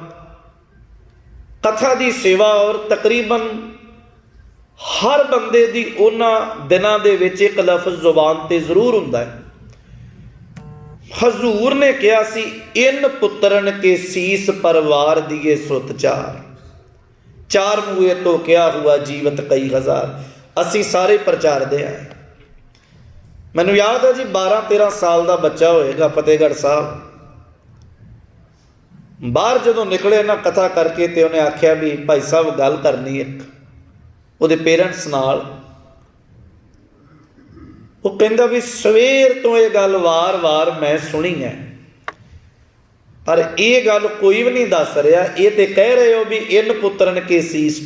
ਕਥਾ ਦੀ ਸੇਵਾ, ਔਰ ਤਕਰੀਬਨ ਹਰ ਬੰਦੇ ਦੀ ਉਹਨਾਂ ਦਿਨਾਂ ਦੇ ਵਿੱਚ ਇੱਕ ਲਫ਼ਜ਼ ਜ਼ੁਬਾਨ ਤੇ ਜ਼ਰੂਰ ਹੁੰਦਾ ਹੈ। ਹਜ਼ੂਰ ਨੇ ਕਿਹਾ ਸੀ, ਇਨ ਪੁੱਤਰਨ ਕੇ ਸੀਸ ਪਰਵਾਰ ਦੀਏ ਸੁਤ ਚਾਰ ਮੂਏ ਤੋਂ ਕਿਹਾ ਹੁਆ ਜੀਵਤ ਕਈ ਹਜ਼ਾਰ। ਅਸੀਂ ਸਾਰੇ ਪ੍ਰਚਾਰਦੇ ਆਏ। ਮੈਨੂੰ ਯਾਦ ਹੈ ਜੀ 12-13 ਸਾਲ ਦਾ ਬੱਚਾ ਹੋਏਗਾ, ਫਤਿਹਗੜ੍ਹ ਸਾਹਿਬ ਬਾਹਰ ਜਦੋਂ ਨਿਕਲੇ ਨਾ ਕਥਾ ਕਰਕੇ, ਤੇ ਉਹਨੇ ਆਖਿਆ ਵੀ ਭਾਈ ਸਾਹਿਬ ਗੱਲ ਕਰਨੀ ਇੱਕ ਉਹਦੇ ਪੇਰੈਂਟਸ ਨਾਲ। ਉਹ ਕਹਿੰਦਾ ਵੀ ਸਵੇਰ ਤੋਂ ਇਹ ਗੱਲ ਵਾਰ-ਵਾਰ ਮੈਂ ਸੁਣੀ ਹੈ, ਪਰ ਇਹ ਗੱਲ ਕੋਈ ਵੀ ਨਹੀਂ ਦੱਸ ਰਿਹਾ। ਇਹ ਤੇ ਕਹਿ ਰਹੇ ਹੋ ਵੀ ਇਨ ਪੁੱਤਰਨ ਕੇ ਸੀਸ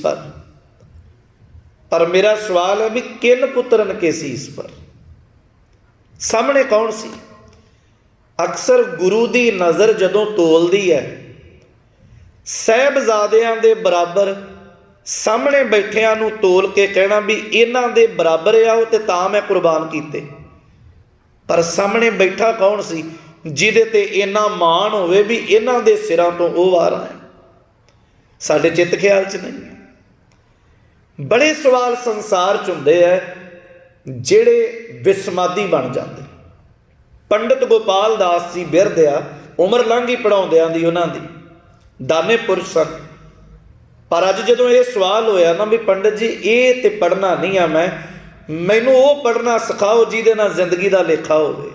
ਪਰ ਮੇਰਾ ਸਵਾਲ ਹੈ ਵੀ ਕਿਨ ਪੁੱਤਰਨ ਕੇ ਸੀਸ ਪਰ, ਸਾਹਮਣੇ ਕੌਣ ਸੀ? ਅਕਸਰ ਗੁਰੂ ਦੀ ਨਜ਼ਰ ਜਦੋਂ ਤੋਲਦੀ ਹੈ, ਸਾਹਿਬਜ਼ਾਦਿਆਂ ਦੇ ਬਰਾਬਰ ਸਾਹਮਣੇ ਬੈਠਿਆਂ ਨੂੰ ਤੋਲ ਕੇ ਕਹਿਣਾ ਵੀ ਇਹਨਾਂ ਦੇ ਬਰਾਬਰ ਆ ਉਹ, ਤੇ ਤਾਂ ਮੈਂ ਕੁਰਬਾਨ ਕੀਤੇ। ਪਰ ਸਾਹਮਣੇ ਬੈਠਾ ਕੌਣ ਸੀ ਜਿਹਦੇ ਤੇ ਇੰਨਾ ਮਾਣ ਹੋਵੇ ਵੀ ਇਹਨਾਂ ਦੇ ਸਿਰਾਂ ਤੋਂ ਉਹ ਵਾਰ ਆਇਆ? ਸਾਡੇ ਚਿੱਤ ਖਿਆਲ 'ਚ ਨਹੀਂ ਹੈ। ਬੜੇ ਸਵਾਲ ਸੰਸਾਰ 'ਚ ਹੁੰਦੇ ਆ ਜਿਹੜੇ ਵਿਸਮਾਦੀ ਬਣ ਜਾਂਦੇ। ਪੰਡਤ ਗੋਪਾਲ ਦਾਸ ਜੀ ਬਿਰਧ ਆ, ਉਮਰ ਲੰਘੀ ਪੜ੍ਹਾਉਂਦਿਆਂ ਦੀ ਉਹਨਾਂ ਦੀ, ਦਾਨੇ ਪੁਰਸ਼ ਸਨ। ਪਰ ਅੱਜ ਜਦੋਂ ਇਹ ਸਵਾਲ ਹੋਇਆ ਨਾ ਵੀ ਪੰਡਤ ਜੀ ਇਹ ਤੇ ਪੜ੍ਹਨਾ ਨਹੀਂ ਆ, ਮੈਨੂੰ ਉਹ ਪੜ੍ਹਨਾ ਸਿਖਾਓ ਜਿਹਦੇ ਨਾਲ ਜ਼ਿੰਦਗੀ ਦਾ ਲੇਖਾ ਹੋਵੇ।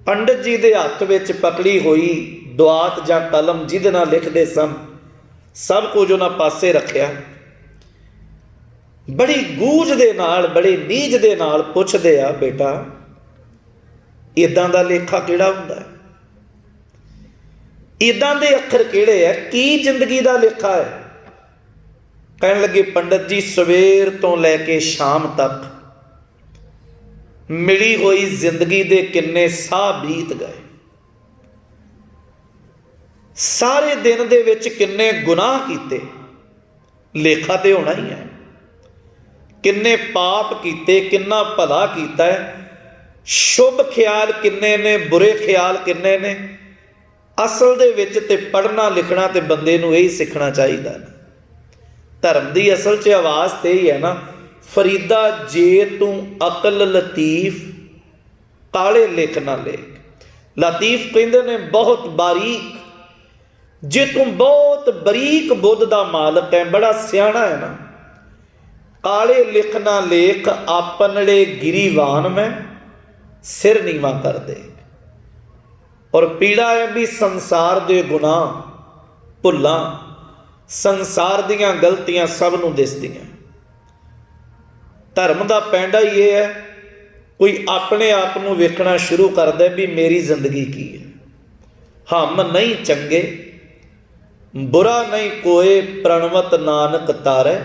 ਪੰਡਤ ਜੀ ਦੇ ਹੱਥ ਵਿੱਚ ਪਕੜੀ ਹੋਈ ਦੁਆਤ ਜਾਂ ਕਲਮ ਜਿਹਦੇ ਨਾਲ ਲਿਖਦੇ ਸਨ, ਸਭ ਕੁਝ ਉਹਨਾਂ ਪਾਸੇ ਰੱਖਿਆ। ਬੜੀ ਗੂਝ ਦੇ ਨਾਲ, ਬੜੇ ਨੀਝ ਦੇ ਨਾਲ ਪੁੱਛਦੇ ਆ, ਬੇਟਾ ਇੱਦਾਂ ਦਾ ਲੇਖਾ ਕਿਹੜਾ ਹੁੰਦਾ ਹੈ? ਇੱਦਾਂ ਦੇ ਅੱਖਰ ਕਿਹੜੇ ਹੈ? ਕੀ ਜ਼ਿੰਦਗੀ ਦਾ ਲੇਖਾ ਹੈ? ਕਹਿਣ ਲੱਗੇ ਪੰਡਤ ਜੀ ਸਵੇਰ ਤੋਂ ਲੈ ਕੇ ਸ਼ਾਮ ਤੱਕ ਮਿਲੀ ਹੋਈ ਜ਼ਿੰਦਗੀ ਦੇ ਕਿੰਨੇ ਸਾਹ ਬੀਤ ਗਏ, ਸਾਰੇ ਦਿਨ ਦੇ ਵਿੱਚ ਕਿੰਨੇ ਗੁਨਾਹ ਕੀਤੇ, ਲੇਖਾ ਤੇ ਹੋਣਾ ਹੀ ਹੈ। किन्ने पाप कीते, किन्ना भला कीता है, शुभ ख्याल किन्ने ने, बुरे ख्याल किन्ने ने। असल दे विच ते पढ़ना लिखना ते बंदे नूं यही सीखना चाहिए ना। धर्म की असल च आवाज़ तो यही है ना, फरीदा जे तू अकल लतीफ काले लिख ना लेख। लतीफ कहते ने बहुत बारीक, जे तू बहुत बरीक बुद्ध का मालक है, बड़ा सियाणा है ना, काले लिख ना लेख आपनड़े गिरीवान में सिर नीवा कर दे। और पीड़ा है भी संसार दे गुनाह भुल्लां, संसार दियां गलतियां सब नूं दिसदियां। धर्म का पैंडा ये है, कोई अपने आप को वेखना शुरू कर दे भी मेरी जिंदगी की है। हम नहीं चंगे बुरा नहीं कोई, प्रणवत नानक तारै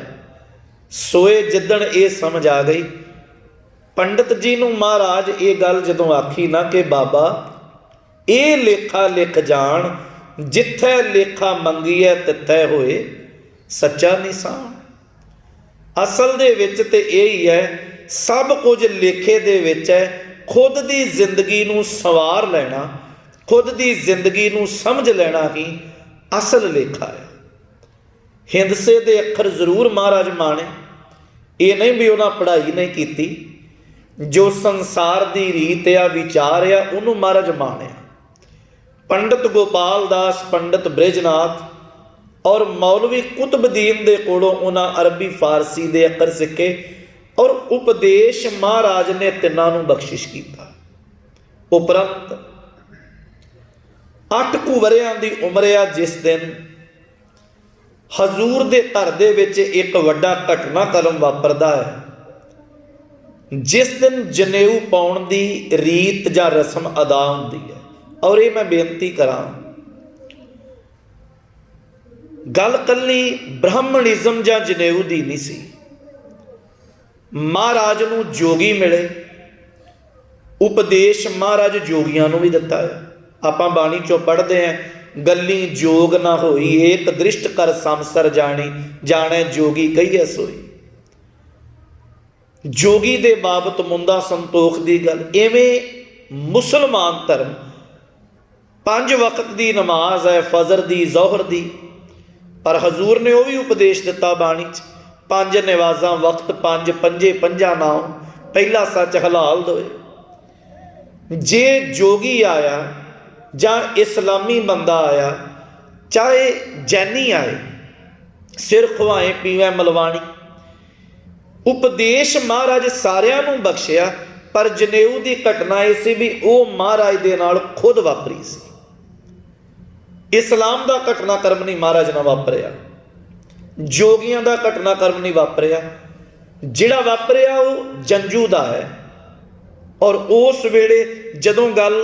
सोए। जिदन ये समझ आ गई, पंडित जी नूं महाराज ये गल जदों आखी ना कि बाबा ये लेखा लिख जान, जिथे लेखा मंगी है तिथे होए सच्चा निशान। असल दे विच ते यही है, सब कुछ लेखे दे विच है। खुद की जिंदगी नूं संवार लेना, खुद की जिंदगी नूं समझ लेना ही असल लेखा है। हिंदसे दे अखर जरूर महाराज माने, ये नहीं भी उन्हें पढ़ाई नहीं की, जो संसार की रीत आ विचार आ उन्होंने महाराज माने। पंडित गोपाल दास, पंडित बृजनाथ और मौलवी कुतुबुद्दीन दे कोलों उन्हें अरबी फारसी दे अखर सीखे और उपदेश महाराज ने तिन्हां नूं बख्शिश किया। उपरंत 8 कुछ वरियां दी उम्र आ जिस दिन हजूर दे घर दे विच एक वड्डा घटनाक्रम वापरदा है, जिस दिन जनेऊ पाउण दी रीत जां रस्म अदा हुंदी है। और ये मैं बेनती करां, गल कल्ली ब्राह्मणिज्म जां जनेऊ दी नहीं सी। महाराज नूं जोगी मिले, उपदेश महाराज जोगियां नूं भी दिता है। आपां बाणी चों पढ़दे हैं, गल्ली जोग ना होई एक दृष्ट कर समसर जानी, जाने जोगी कहिए सोई। जोगी दे बाबत मुंदा संतोख दी गल। इवें मुसलमान धर्म 5 वक्त की नमाज है, फजर दी, जोहर दी, पर हजूर ने वह भी उपदेश दिता बाणी च, 5 नवाजा वक्त, 5 पंजे 5 नाम, पहला सच हलाल दोए। जे जोगी आया जां इस्लामी बंदा आया, चाहे जैनी आए, सिर खुआए पीवे मलवाणी, उपदेश महाराज सारियां नूं बख्शिया। पर जनेऊ की घटना यह सी भी वह महाराज दे नाल खुद वापरी सी। इस्लाम का घटनाक्रम नहीं महाराज ना वापरिया, जोगियां का घटनाक्रम नहीं वापरिया। जिहड़ा वापरिया वो जंजू का है। और उस वेले जदों गल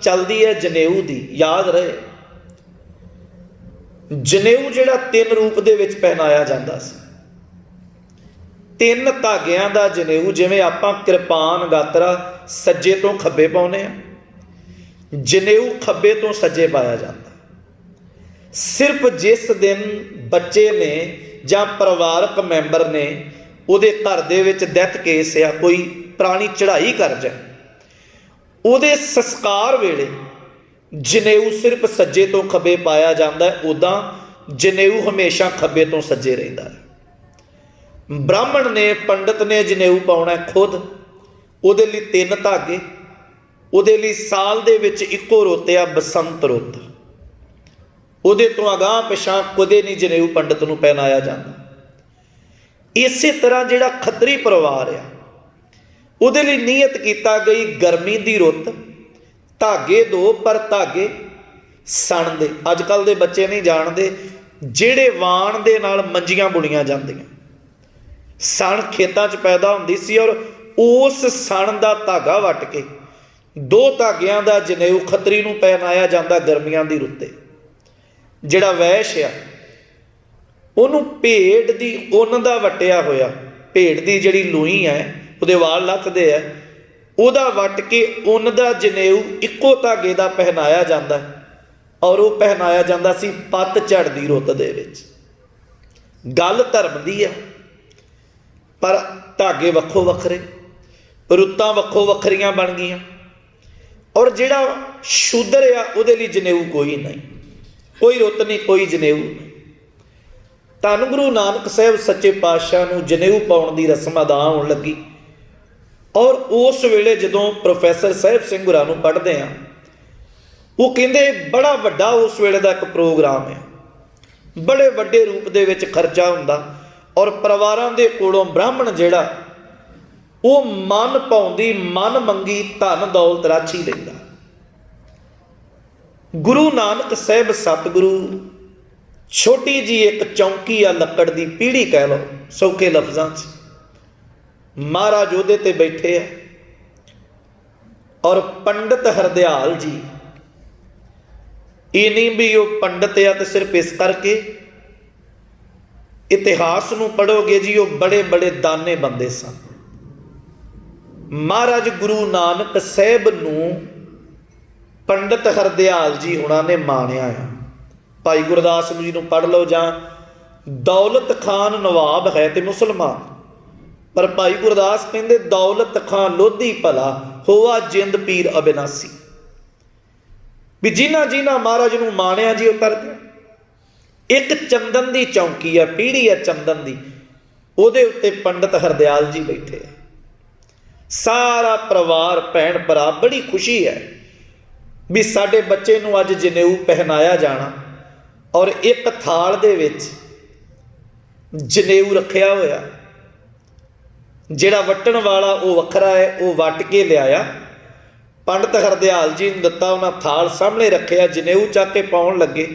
चलती है जनेऊ की, याद रहे जनेऊ जिहड़ा 3 रूप दे विच पहनाया जाता सी। 3 धागियां दा जनेऊ, जिवें आपां किरपान गातरा सज्जे तो खब्बे पाउने आ, जनेऊ खब्बे तो सज्जे पाया जाता। सिर्फ जिस दिन बच्चे ने जां परिवारक मैंबर ने उहदे घर दे विच डेथ केस या कोई पुरानी चढ़ाई कर जाए, उहदे संस्कार वेले जनेऊ सिर्फ सज्जे तो खब्बे पाया जाता है। उदां जनेऊ हमेशा खब्बे तो सज्जे रहिंदा है। ब्राह्मण ने, पंडित ने जनेऊ पाउणा खुद, उहदे लई 3 धागे, उहदे लई साल दे विच इक्को रुੱਤ आ बसंत रुੱਤ। उहदे तो अगाह पिछां कदे नहीं जनेऊ पंडित नूं पहनाया जाता। इस तरह जिहड़ा खत्तरी परिवार आ, उहदे लई नीयत कीता गई गर्मी दी रुੱਤ, धागे 2 पर धागे सण दे। अजकल दे बच्चे नहीं जानते, जिहड़े वाण दे नाल मंजियां बुणीਆਂ ਜਾਂਦੀਆਂ, सण खेतां 'ਚ पैदा हुंदी सी और उस सण दा धागा वट के 2 धागियां दा जनेऊ खत्तरी नूं पहनाया जाता गर्मियां दी रुੱਤੇ। जिहड़ा वैश आ उहनूं भेड़ दी उन्न दा वटिया होया, भेड़ दी जिहड़ी लूई है उहदे वाल लथदे आ, उहदा वट के उन्न दा जनेऊ इक्को धागे दा पहनाया जाता और वह पहनाया जाता सी पतझड़ दी रुੱਤ दे विच। गल धर्म दी आ, पर धागे वक्खो वखरे, रुत्तां वक्खो वखरियां बन गईयां। और जिहड़ा शूदर आ उहदे लई जनेऊ कोई नहीं, कोई रुत नहीं, कोई जनेऊ नहीं। धन गुरु नानक साहब सच्चे पातशाह नूं जनेऊ पाउण दी रस्म अदा होण लगी। और उस वेले जदों प्रोफैसर साहिब सिंह गुरां नूं पढ़दे आ, वो कहंदे बड़ा वड्डा उस वेले दा एक प्रोग्राम है, बड़े वड्डे रूप दे विच खर्चा हुंदा। और परिवारां दे कोलों ब्राह्मण जिहड़ा वो मन पाउंदी मन मंगी धन दौलत राछी लैंदा। गुरु नानक साहब सतगुरु छोटी जी एक चौंकी आ लक्कड़ दी पीढ़ी कह लो सौखे लफ्जां च, महाराज ओहदे ते बैठे है। और पंडित हरदयाल जी, ये नहीं भी वो पंडित है तो सिर्फ इस करके, इतिहास नूं पढ़ोगे जी वो बड़े बड़े दाने बंदे सन। महाराज गुरु नानक साहब नूं पंडित हरदयाल जी हुणां ने माणिया है। भाई गुरदास जी नूं पढ़ लो, जां दौलत खान नवाब है तो मुसलमान, पर भाई गुरदास कहंदे दौलत खान लोधी भला होआ जिंद पीर अबिनासी। भी जिन्हां जिन्हां महाराज नूं माणिया जी उतर गया। एक चंदन की चौंकी है, पीढ़ी है चंदन की, उहदे उत्ते पंडित हरदयाल जी बैठे है। सारा परिवार भैन भरा बड़ी खुशी है भी साडे बच्चे नूं अज जनेऊ पहनाया जाना। और एक थाल दे विच जनेऊ रखिया होया, जिहड़ा वट्टण वाला वो वखरा है, वो वट के लियाया, पंडित हरदयाल जी ने दिता, उन्हां थाल सामने रखिया, जनेऊ चक के पाउण लगे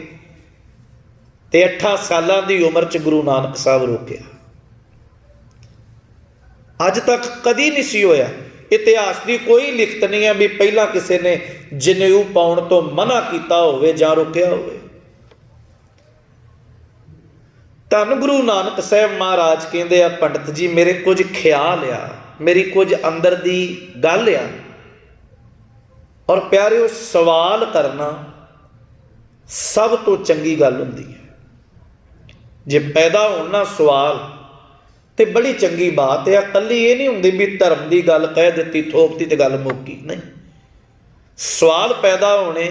ते 8 सालां दी उम्र च गुरु नानक साहब रोकिया। अज तक कदी नहीं सी होया, इतिहास की कोई लिखत नहीं है भी पहला किसी ने जनेऊ पाउण तो मना किया होवे जां रोकिया होवे। धन गुरु नानक साहब महाराज कहते हैं, पंडित जी मेरे कुछ ख्याल आ, मेरी कुछ अंदर दी गल आ। और प्यारिओ सवाल करना सब तो चंगी गल हुंदी है। जे पैदा होना सवाल तो बड़ी चंगी बात है। कली ये नहीं हुंदी भी धर्म की गल कह दी थोपती तो गल मुक्की, नहीं। सवाल पैदा होने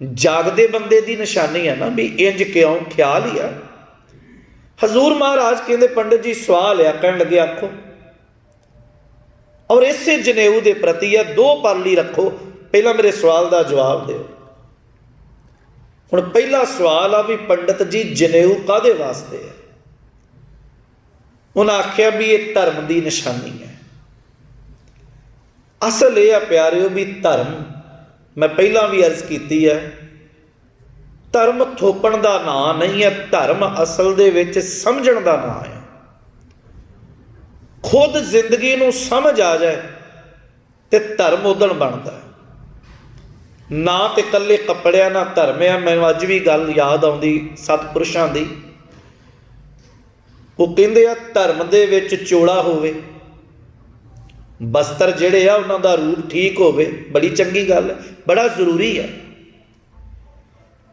जागदे बंदे की निशानी है ना, भी इंज क्यों, ख्याल ही आ। हजूर महाराज कहते पंडित जी सवाल आ, कह लगे आखो। और इसे जनेऊ के प्रति है 2 पाली रखो, पहला मेरे सवाल का जवाब दो। हुण पहला सवाल आ भी पंडित जी जनेऊ कादे वास्ते है? उन्हें आख्या भी ये धर्म की निशानी है। असल यह प्यारिओ भी धर्म, मैं पहला भी अर्ज की है, धर्म थोपण का नाम नहीं है, धर्म असल दे विच समझण का नाम है। खुद जिंदगी नूं समझ आ जाए तो धर्म उदण बनता है। ना तो कल्ले कपड़िया ना धर्म है। मैं अज भी गल याद आउंदी सतपुरुषां दी, वो कहंदे आ धर्म दे विच चोड़ा होवे, बस्तर जिहड़े आ उन्हां दा रूप ठीक होवे, बड़ी चंगी गल है, बड़ा जरूरी है।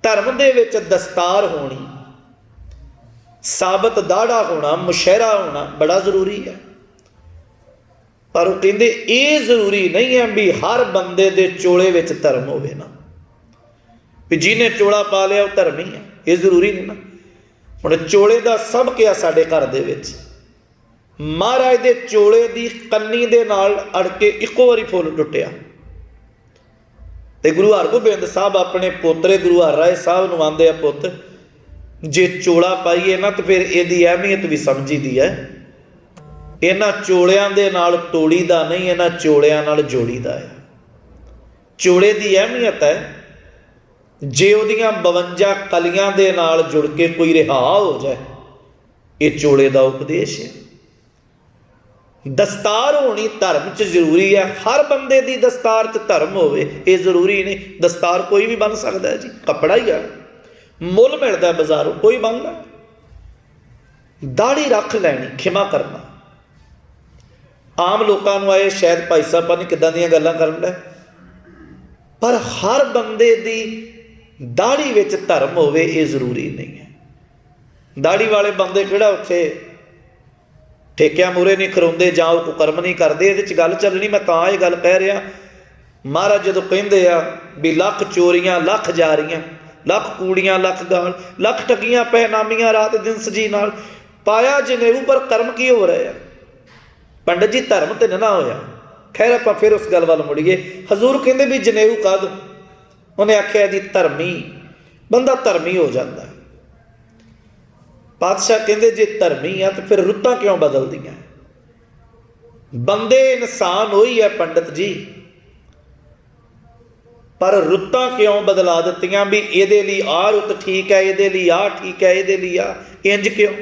धर्म दे विच दस्तार होनी, साबत दाड़ा होना, मुशहरा होना बड़ा जरूरी है। पर वो कहते ये जरूरी नहीं है भी हर बंदे दे चोले विच धर्म होवे ना, भी जिन्हें चोला पा लिया वो धर्मी है, ये जरूरी नहीं ना। हुण चोले का सब क्या साडे घर दे विच महाराज दे चोले दी कन्नी दे नाल अड़ के इको वारी फुल टुटिया ते गुरु हरगोबिंद साहब अपने पोतरे गुरु हरराय साहब नूं आंदे आ, पुत्त जे चोला पाईए ना तो फिर इहदी अहमियत भी समझी दी है। इन्हां चोलियां दे नाल तोड़ी दा नहीं, इन्हां चोलियां नाल जोड़ी दा है। चोले की अहमियत है, जे उहदियां 52 कलियां दे नाल जुड़ के कोई रिहा हो जाए, ये चोले का उपदेश है। दस्तार होनी धर्म च जरूरी है, हर बंदे की दस्तार च धर्म होवे ये जरूरी नहीं। दस्तार कोई भी बन सकता है जी, कपड़ा ही है, मुल मिलता है बाजारों, कोई बन ला। दाढ़ी रख लैनी, खिमा करना। आम लोगों को आए शायद भाई साहब पता नहीं किदां दियां गल्लां करन लगे, पर हर बंदे की दाढ़ी विच धर्म होवे ये जरूरी नहीं है। दाढ़ी वाले बंदे किहड़ा उत्थे ਠੇਕਿਆਂ ਮੂਹਰੇ ਨਹੀਂ ਖਲੋਂਦੇ ਜਾਂ ਉਹ ਕੁਕਰਮ ਨਹੀਂ ਕਰਦੇ। ਇਹਦੇ 'ਚ ਗੱਲ ਚੱਲਣੀ, ਮੈਂ ਤਾਂ ਇਹ ਗੱਲ ਕਹਿ ਰਿਹਾ। ਮਹਾਰਾਜ ਜਦੋਂ ਕਹਿੰਦੇ ਆ ਵੀ ਲੱਖ ਚੋਰੀਆਂ ਲੱਖ ਜਾਰੀਆਂ, ਲੱਖ ਕੂੜੀਆਂ ਲੱਖ ਗਾਲ, ਲੱਖ ਠੱਗੀਆਂ ਪੈ ਨਾਮੀਆਂ ਰਾਤ ਦਿਨ ਸਜੀ ਨਾਲ, ਪਾਇਆ ਜਨੇਊ ਪਰ ਕਰਮ ਕੀ ਹੋ ਰਿਹਾ? ਪੰਡਤ ਜੀ ਧਰਮ ਤੇ ਨਾ ਹੋਇਆ। ਖੈਰ ਆਪਾਂ ਫਿਰ ਉਸ ਗੱਲ ਵੱਲ ਮੁੜੀਏ। ਹਜ਼ੂਰ ਕਹਿੰਦੇ ਵੀ ਜਨੇਊ ਕਾਹਦੋਂ? ਉਹਨੇ ਆਖਿਆ ਜੀ ਧਰਮੀ ਬੰਦਾ ਧਰਮੀ ਹੋ ਜਾਂਦਾ। ਪਾਤਸ਼ਾਹ ਕਹਿੰਦੇ ਜੇ ਧਰਮੀ ਆ ਤਾਂ ਫਿਰ ਰੁੱਤਾਂ ਕਿਉਂ ਬਦਲਦੀਆਂ? ਬੰਦੇ ਇਨਸਾਨ ਹੋਈ ਹੈ ਪੰਡਤ ਜੀ, ਪਰ ਰੁੱਤਾਂ ਕਿਉਂ ਬਦਲਾ ਦਿੱਤੀਆਂ ਵੀ ਇਹਦੇ ਲਈ ਆਹ ਰੁੱਤ ਠੀਕ ਹੈ, ਇਹਦੇ ਲਈ ਆਹ ਠੀਕ ਹੈ, ਇਹਦੇ ਲਈ ਆ ਇੰਜ ਕਿਉਂ?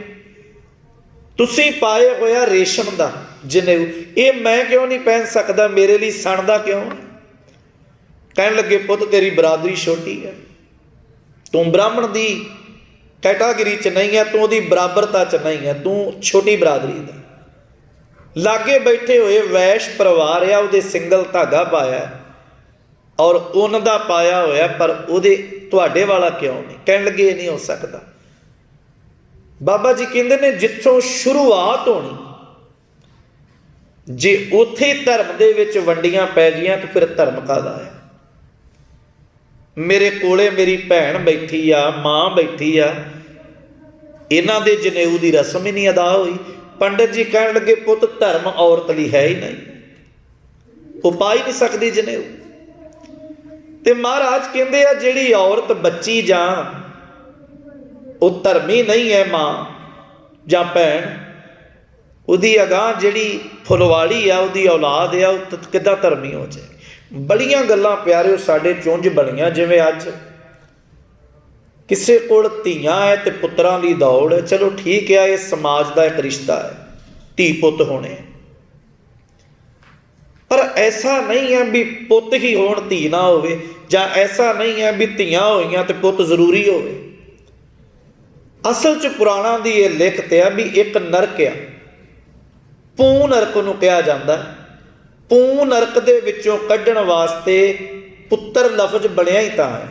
ਤੁਸੀਂ ਪਾਏ ਹੋਇਆ ਰੇਸ਼ਮ ਦਾ ਜਨੇਊ, ਇਹ ਮੈਂ ਕਿਉਂ ਨਹੀਂ ਪਹਿਨ ਸਕਦਾ? ਮੇਰੇ ਲਈ ਸਣਦਾ ਕਿਉਂ? ਕਹਿਣ ਲੱਗੇ ਪੁੱਤ ਤੇਰੀ ਬਰਾਦਰੀ ਛੋਟੀ ਹੈ, ਤੂੰ ਬ੍ਰਾਹਮਣ ਦੀ ਕੈਟਾਗਰੀ 'ਚ ਨਹੀਂ ਹੈ, ਤੂੰ ਉਹਦੀ ਬਰਾਬਰਤਾ 'ਚ ਨਹੀਂ ਹੈ, ਤੂੰ ਛੋਟੀ ਬਰਾਦਰੀ ਦਾ। ਲਾਗੇ ਬੈਠੇ ਹੋਏ ਵੈਸ਼ ਪਰਿਵਾਰ ਆ, ਉਹਦੇ ਸਿੰਗਲ ਧਾਗਾ ਪਾਇਆ ਔਰ ਉਹਨਾਂ ਦਾ ਪਾਇਆ ਹੋਇਆ, ਪਰ ਉਹਦੇ ਤੁਹਾਡੇ ਵਾਲਾ ਕਿਉਂ ਨਹੀਂ? ਕਹਿਣ ਲੱਗੇ ਇਹ ਨਹੀਂ ਹੋ ਸਕਦਾ। ਬਾਬਾ ਜੀ ਕਹਿੰਦੇ ਨੇ ਜਿੱਥੋਂ ਸ਼ੁਰੂਆਤ ਹੋਣੀ, ਜੇ ਉੱਥੇ ਧਰਮ ਦੇ ਵਿੱਚ ਵੰਡੀਆਂ ਪੈ ਗਈਆਂ ਤਾਂ ਫਿਰ ਧਰਮ ਕਾਹਦਾ ਹੈ? ਮੇਰੇ ਕੋਲੇ ਮੇਰੀ ਭੈਣ ਬੈਠੀ ਆ, ਮਾਂ ਬੈਠੀ ਆ, ਇਹਨਾਂ ਦੇ ਜਨੇਊ ਦੀ ਰਸਮ ਹੀ ਨਹੀਂ ਅਦਾ ਹੋਈ। ਪੰਡਤ ਜੀ ਕਹਿਣ ਲੱਗੇ ਪੁੱਤ ਧਰਮ ਔਰਤ ਲਈ ਹੈ ਹੀ ਨਹੀਂ, ਉਹ ਪਾ ਹੀ ਨਹੀਂ ਸਕਦੀ ਜਨੇਊ। ਤੇ ਮਹਾਰਾਜ ਕਹਿੰਦੇ ਆ ਜਿਹੜੀ ਔਰਤ ਬੱਚੀ ਜਾਂ ਉਹ ਧਰਮੀ ਨਹੀਂ ਹੈ, ਮਾਂ ਜਾਂ ਭੈਣ, ਉਹਦੀ ਅਗਾਂਹ ਜਿਹੜੀ ਫੁਲਵਾੜੀ ਆ, ਉਹਦੀ ਔਲਾਦ ਆ, ਉਹ ਕਿੱਦਾਂ ਧਰਮੀ ਹੋ ਜਾਏ? ਬੜੀਆਂ ਗੱਲਾਂ ਪਿਆਰਿਓ ਸਾਡੇ ਚੁੰਝ ਬਣੀਆਂ। ਜਿਵੇਂ ਅੱਜ ਕਿਸੇ ਕੋਲ ਧੀਆਂ ਹੈ ਤੇ ਪੁੱਤਰਾਂ ਦੀ ਦੌੜ ਹੈ, ਚਲੋ ਠੀਕ ਹੈ, ਇਹ ਸਮਾਜ ਦਾ ਇੱਕ ਰਿਸ਼ਤਾ ਹੈ, ਧੀ ਪੁੱਤ ਹੋਣੇ, ਪਰ ਐਸਾ ਨਹੀਂ ਹੈ ਵੀ ਪੁੱਤ ਹੀ ਹੋਣ ਧੀ ਨਾ ਹੋਵੇ, ਜਾਂ ਐਸਾ ਨਹੀਂ ਹੈ ਵੀ ਧੀਆਂ ਹੋਈਆਂ ਤੇ ਪੁੱਤ ਜ਼ਰੂਰੀ ਹੋਵੇ। ਅਸਲ 'ਚ ਪੁਰਾਣਾਂ ਦੀ ਇਹ ਲਿਖਤ ਆ ਵੀ ਇੱਕ ਨਰਕ ਆ, ਪੂ ਨਰਕ ਨੂੰ ਕਿਹਾ ਜਾਂਦਾ। ਪੂ ਨਰਕ ਦੇ ਵਿੱਚੋਂ ਕੱਢਣ ਵਾਸਤੇ ਪੁੱਤਰ ਲਫ਼ਜ਼ ਬਣਿਆ ਹੀ ਤਾਂ ਹੈ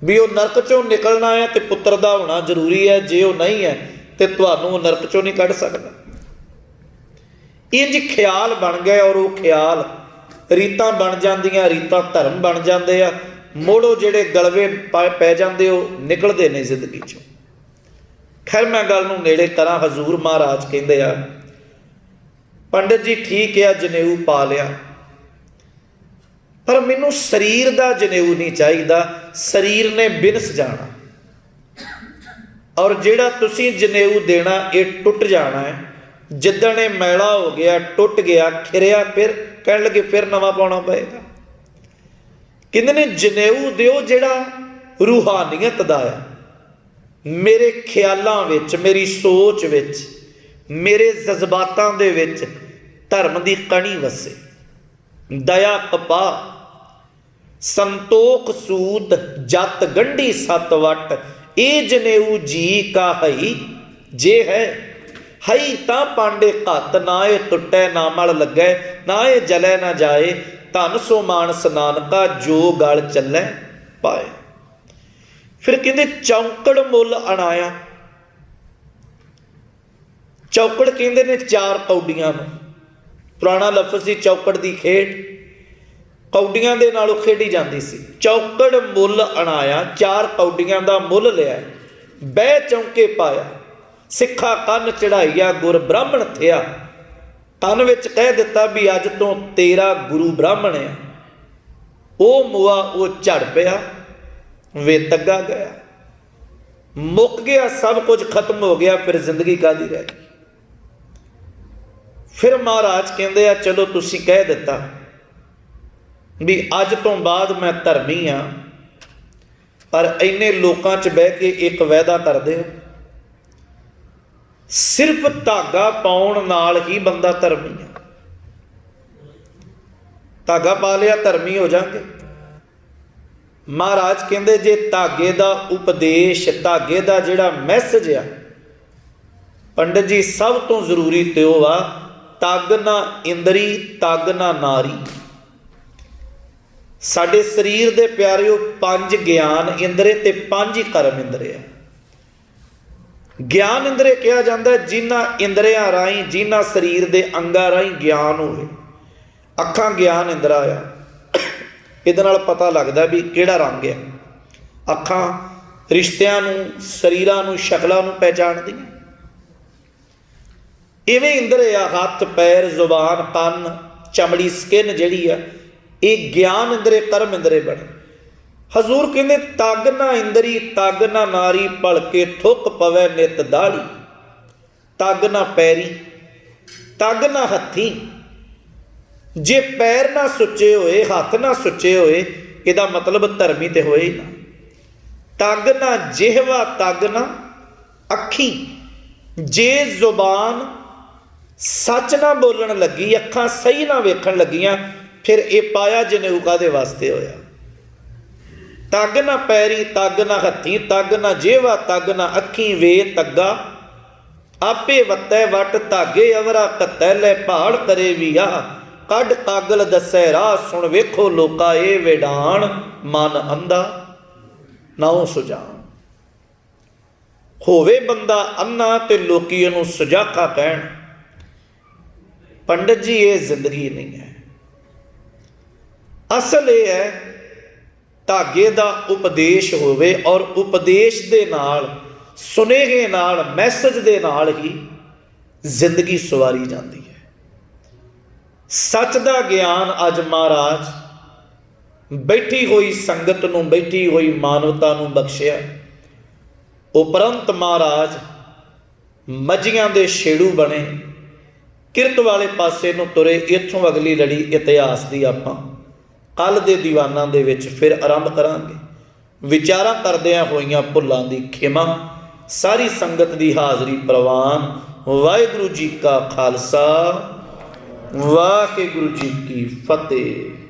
ਵੀ ਉਹ ਨਰਕ 'ਚੋਂ ਨਿਕਲਣਾ ਹੈ ਤੇ ਪੁੱਤਰ ਦਾ ਹੋਣਾ ਜ਼ਰੂਰੀ ਹੈ। ਜੇ ਉਹ ਨਹੀਂ ਹੈ ਤੇ ਤੁਹਾਨੂੰ ਉਹ ਨਰਕ 'ਚੋਂ ਨਹੀਂ ਕੱਢ ਸਕਦਾ। ਇੰਝ ਖਿਆਲ ਬਣ ਗਏ ਔਰ ਉਹ ਖਿਆਲ ਰੀਤਾਂ ਬਣ ਜਾਂਦੀਆਂ, ਰੀਤਾਂ ਧਰਮ ਬਣ ਜਾਂਦੇ ਆ। ਮੋੜੋ ਜਿਹੜੇ ਗਲਵੇ ਪੈ ਜਾਂਦੇ ਉਹ ਨਿਕਲਦੇ ਨੇ ਜ਼ਿੰਦਗੀ 'ਚੋਂ। ਖੈਰ ਮੈਂ ਗੱਲ ਨੂੰ ਨੇੜੇ ਕਰਾਂ। ਹਜ਼ੂਰ ਮਹਾਰਾਜ ਕਹਿੰਦੇ ਆ ਪੰਡਤ ਜੀ ਠੀਕ ਆ ਜਨੇਊ ਪਾ ਲਿਆ, ਪਰ ਮੈਨੂੰ ਸਰੀਰ ਦਾ ਜਨੇਊ ਨਹੀਂ ਚਾਹੀਦਾ, ਸਰੀਰ ਨੇ ਬਿਨਸ ਜਾਣਾ ਔਰ ਜਿਹੜਾ ਤੁਸੀਂ ਜਨੇਊ ਦੇਣਾ ਇਹ ਟੁੱਟ ਜਾਣਾ ਹੈ। ਜਿੱਦਣ ਇਹ ਮੈਲਾ ਹੋ ਗਿਆ, ਟੁੱਟ ਗਿਆ, ਖਿਰਿਆ, ਫਿਰ ਕਹਿਣ ਲੱਗੇ ਫਿਰ ਨਵਾਂ ਪਾਉਣਾ ਪਏਗਾ। ਕਹਿੰਦੇ ਨੇ ਜਨੇਊ ਦਿਓ ਜਿਹੜਾ ਰੂਹਾਨੀਅਤ ਦਾ ਆ, ਮੇਰੇ ਖਿਆਲਾਂ ਵਿੱਚ, ਮੇਰੀ ਸੋਚ ਵਿੱਚ, ਮੇਰੇ ਜਜ਼ਬਾਤਾਂ ਦੇ ਵਿੱਚ ਧਰਮ ਦੀ ਕਣੀ ਵਸੇ। ਦਇਆ ਕਪਾ ਸੰਤੋਖ ਸੂਤ ਜਤ ਗੰਢੀ ਸਤ ਵਟ, ਇਹ ਜਨੇਊ ਜੀ ਕਾ ਹਈ ਜੇ ਹੈ ਹਈ ਤਾਂ ਪਾਂਡੇ ਘੱਤ, ਨਾ ਇਹ ਟੁੱਟੈ ਨਾ ਮਲ ਲੱਗੈ, ਨਾ ਇਹ ਜਲੈ ਨਾ ਜਾਏ, ਧਨ ਸੋ ਮਾਨਸ ਨਾਨਕਾ ਜੋ ਗਲ ਚੱਲੈ ਪਾਏ। ਫਿਰ ਕਹਿੰਦੇ ਚੌਂਕੜ ਮੁੱਲ ਅਣਾਇਆ। ਚੌਕੜ ਕਹਿੰਦੇ ਨੇ 4 ਕੌਡੀਆਂ ਨੂੰ, ਪੁਰਾਣਾ ਲਫ਼ਜ਼ ਸੀ ਚੌਕੜ ਦੀ ਖੇਡ, ਕੌਡੀਆਂ ਦੇ ਨਾਲੋਂ ਖੇਡੀ ਜਾਂਦੀ ਸੀ। ਚੌਕੜ ਮੁੱਲ ਅਣਾਇਆ, 4 ਕੌਡੀਆਂ ਦਾ ਮੁੱਲ ਲਿਆ, ਬਹਿ ਚੌਂਕੇ ਪਾਇਆ, ਸਿੱਖਾ ਕੰਨ ਚੜਾਈਆ ਗੁਰ ਬ੍ਰਾਹਮਣ ਥਿਆ। ਕੰਨ ਵਿੱਚ ਕਹਿ ਦਿੱਤਾ ਵੀ ਅੱਜ ਤੋਂ ਤੇਰਾ ਗੁਰੂ ਬ੍ਰਾਹਮਣ ਆ। ਉਹ ਮੁਆ ਉਹ ਝੜ ਪਿਆ, ਵੇ ਤੱਗਾ ਗਿਆ, ਮੁੱਕ ਗਿਆ, ਸਭ ਕੁਝ ਖਤਮ ਹੋ ਗਿਆ, ਫਿਰ ਜ਼ਿੰਦਗੀ ਕਾਹਦੀ ਰਹਿ ਗਈ? ਫਿਰ ਮਹਾਰਾਜ ਕਹਿੰਦੇ ਆ ਚਲੋ ਤੁਸੀਂ ਕਹਿ ਦਿੱਤਾ ਵੀ ਅੱਜ ਤੋਂ ਬਾਅਦ ਮੈਂ ਧਰਮੀ ਆ, ਪਰ ਇੰਨੇ ਲੋਕਾਂ 'ਚ ਬਹਿ ਕੇ ਇੱਕ ਵਾਅਦਾ ਕਰਦੇ ਹੋ, ਸਿਰਫ ਧਾਗਾ ਪਾਉਣ ਨਾਲ ਹੀ ਬੰਦਾ ਧਰਮੀ ਆ। ਧਾਗਾ ਪਾ ਲਿਆ ਧਰਮੀ ਹੋ ਜਾਗੇ। ਮਹਾਰਾਜ ਕਹਿੰਦੇ ਜੇ ਧਾਗੇ ਦਾ ਉਪਦੇਸ਼, ਧਾਗੇ ਦਾ ਜਿਹੜਾ ਮੈਸੇਜ ਆ ਪੰਡਤ ਜੀ ਸਭ ਤੋਂ ਜ਼ਰੂਰੀ ਤੇ ਉਹ ਆ, ਤਗ ਨਾ ਇੰਦਰੀ ਤਗ ਨਾ ਨਾਰੀ। ਸਾਡੇ ਸਰੀਰ ਦੇ ਪਿਆਰਿਓ 5 ਗਿਆਨ ਇੰਦਰੇ ਤੇ 5 ਹੀ ਕਰਮ ਇੰਦਰੇ ਆ। ਗਿਆਨ ਇੰਦਰੇ ਕਿਹਾ ਜਾਂਦਾ ਜਿਨ੍ਹਾਂ ਇੰਦਰੀਆਂ ਰਾਹੀਂ, ਜਿਨ੍ਹਾਂ ਸਰੀਰ ਦੇ ਅੰਗਾਂ ਰਾਹੀਂ ਗਿਆਨ ਹੋਵੇ। ਅੱਖਾਂ ਗਿਆਨ ਇੰਦਰਾ ਆ, ਇਹਦੇ ਨਾਲ ਪਤਾ ਲੱਗਦਾ ਵੀ ਕਿਹੜਾ ਰੰਗ ਆ। ਅੱਖਾਂ ਰਿਸ਼ਤਿਆਂ ਨੂੰ, ਸਰੀਰਾਂ ਨੂੰ, ਸ਼ਕਲਾਂ ਨੂੰ ਪਹਿਚਾਣਦੀਆਂ। ਇਵੇਂ ਇੰਦਰੇ ਆ ਹੱਥ, ਪੈਰ, ਜ਼ੁਬਾਨ, ਕੰਨ, ਚਮੜੀ, ਸਕਿਨ ਜਿਹੜੀ ਆ, ਇਹ ਗਿਆਨ ਇੰਦਰੇ, ਕਰਮ ਇੰਦਰੇ ਬਣੇ। ਹਜ਼ੂਰ ਕਹਿੰਦੇ ਤਗ ਨਾ ਇੰਦਰੀ, ਤਗ ਨਾ ਨਾਰੀ, ਭਲਕੇ ਥੁੱਕ ਪਵੈ ਨਿਤ ਦਾੜੀ। ਤਗ ਨਾ ਪੈਰੀ, ਤਗ ਨਾ ਹੱਥੀ। ਜੇ ਪੈਰ ਨਾ ਸੁੱਚੇ ਹੋਏ, ਹੱਥ ਨਾ ਸੁੱਚੇ ਹੋਏ, ਇਹਦਾ ਮਤਲਬ ਧਰਮੀ ਤੇ ਹੋਏ ਹੀ ਨਾ। ਤਗ ਨਾ ਜਿਹਵਾ, ਤਗ ਨਾ ਅੱਖੀ। ਜੇ ਜ਼ੁਬਾਨ ਸੱਚ ਨਾ ਬੋਲਣ ਲੱਗੀ, ਅੱਖਾਂ ਸਹੀ ਨਾ ਵੇਖਣ ਲੱਗੀਆਂ, ਫਿਰ ਇਹ ਪਾਇਆ ਜਨੇਊ ਕਾਹਦੇ ਵਾਸਤੇ ਹੋਇਆ। ਤਗ ਨਾ ਪੈਰੀ, ਤਗ ਨਾ ਹੱਥੀ, ਤਗ ਨਾ ਜਿਹਵਾ, ਤਗ ਨਾ ਅੱਖੀ। ਵੇ ਤੱਗਾ ਆਪੇ ਵੱਤੈ ਵਟ, ਧਾਗੇ ਅਵਰਾ ਕੱਤੈ ਲੈ ਭਾੜ ਕਰੇ ਵੀਆ। ਕੱਢ ਕਾਗਲ ਦੱਸੈ ਰਾਹ, ਸੁਣ ਵੇਖੋ ਲੋਕਾ ਇਹ ਵਿਡਾਣ। ਮਨ ਅੰਧਾ ਨਾਉ ਸੁਜਾਨ। ਹੋਵੇ ਬੰਦਾ ਅੰਨਾ ਤੇ ਲੋਕੀ ਇਹਨੂੰ ਸੁਜਾਖਾ ਕਹਿਣ। ਪੰਡਤ ਜੀ ਇਹ ਜ਼ਿੰਦਗੀ ਨਹੀਂ ਹੈ। ਅਸਲ ਇਹ ਹੈ ਧਾਗੇ ਦਾ ਉਪਦੇਸ਼ ਹੋਵੇ, ਔਰ ਉਪਦੇਸ਼ ਦੇ ਨਾਲ, ਸੁਨੇਹੇ ਨਾਲ, ਮੈਸੇਜ ਦੇ ਨਾਲ ਹੀ ਜ਼ਿੰਦਗੀ ਸਵਾਰੀ ਜਾਂਦੀ ਹੈ। ਸੱਚ ਦਾ ਗਿਆਨ ਅੱਜ ਮਹਾਰਾਜ ਬੈਠੀ ਹੋਈ ਸੰਗਤ ਨੂੰ, ਬੈਠੀ ਹੋਈ ਮਾਨਵਤਾ ਨੂੰ ਬਖਸ਼ਿਆ। ਉਪਰੰਤ ਮਹਾਰਾਜ ਮੱਝੀਆਂ ਦੇ ਛੇੜੂ ਬਣੇ, ਕਿਰਤ ਵਾਲੇ ਪਾਸੇ ਨੂੰ ਤੁਰੇ। ਇੱਥੋਂ ਅਗਲੀ ਲੜੀ ਇਤਿਹਾਸ ਦੀ ਆਪਾਂ ਕੱਲ੍ਹ ਦੇ ਦੀਵਾਨਾਂ ਦੇ ਵਿੱਚ ਫਿਰ ਆਰੰਭ ਕਰਾਂਗੇ। ਵਿਚਾਰਾਂ ਕਰਦਿਆਂ ਹੋਈਆਂ ਭੁੱਲਾਂ ਦੀ ਖਿਮਾ। ਸਾਰੀ ਸੰਗਤ ਦੀ ਹਾਜ਼ਰੀ ਪ੍ਰਵਾਨ। ਵਾਹਿਗੁਰੂ ਜੀ ਕਾ ਖਾਲਸਾ, ਵਾਹਿਗੁਰੂ ਜੀ ਕੀ ਫਤਿਹ।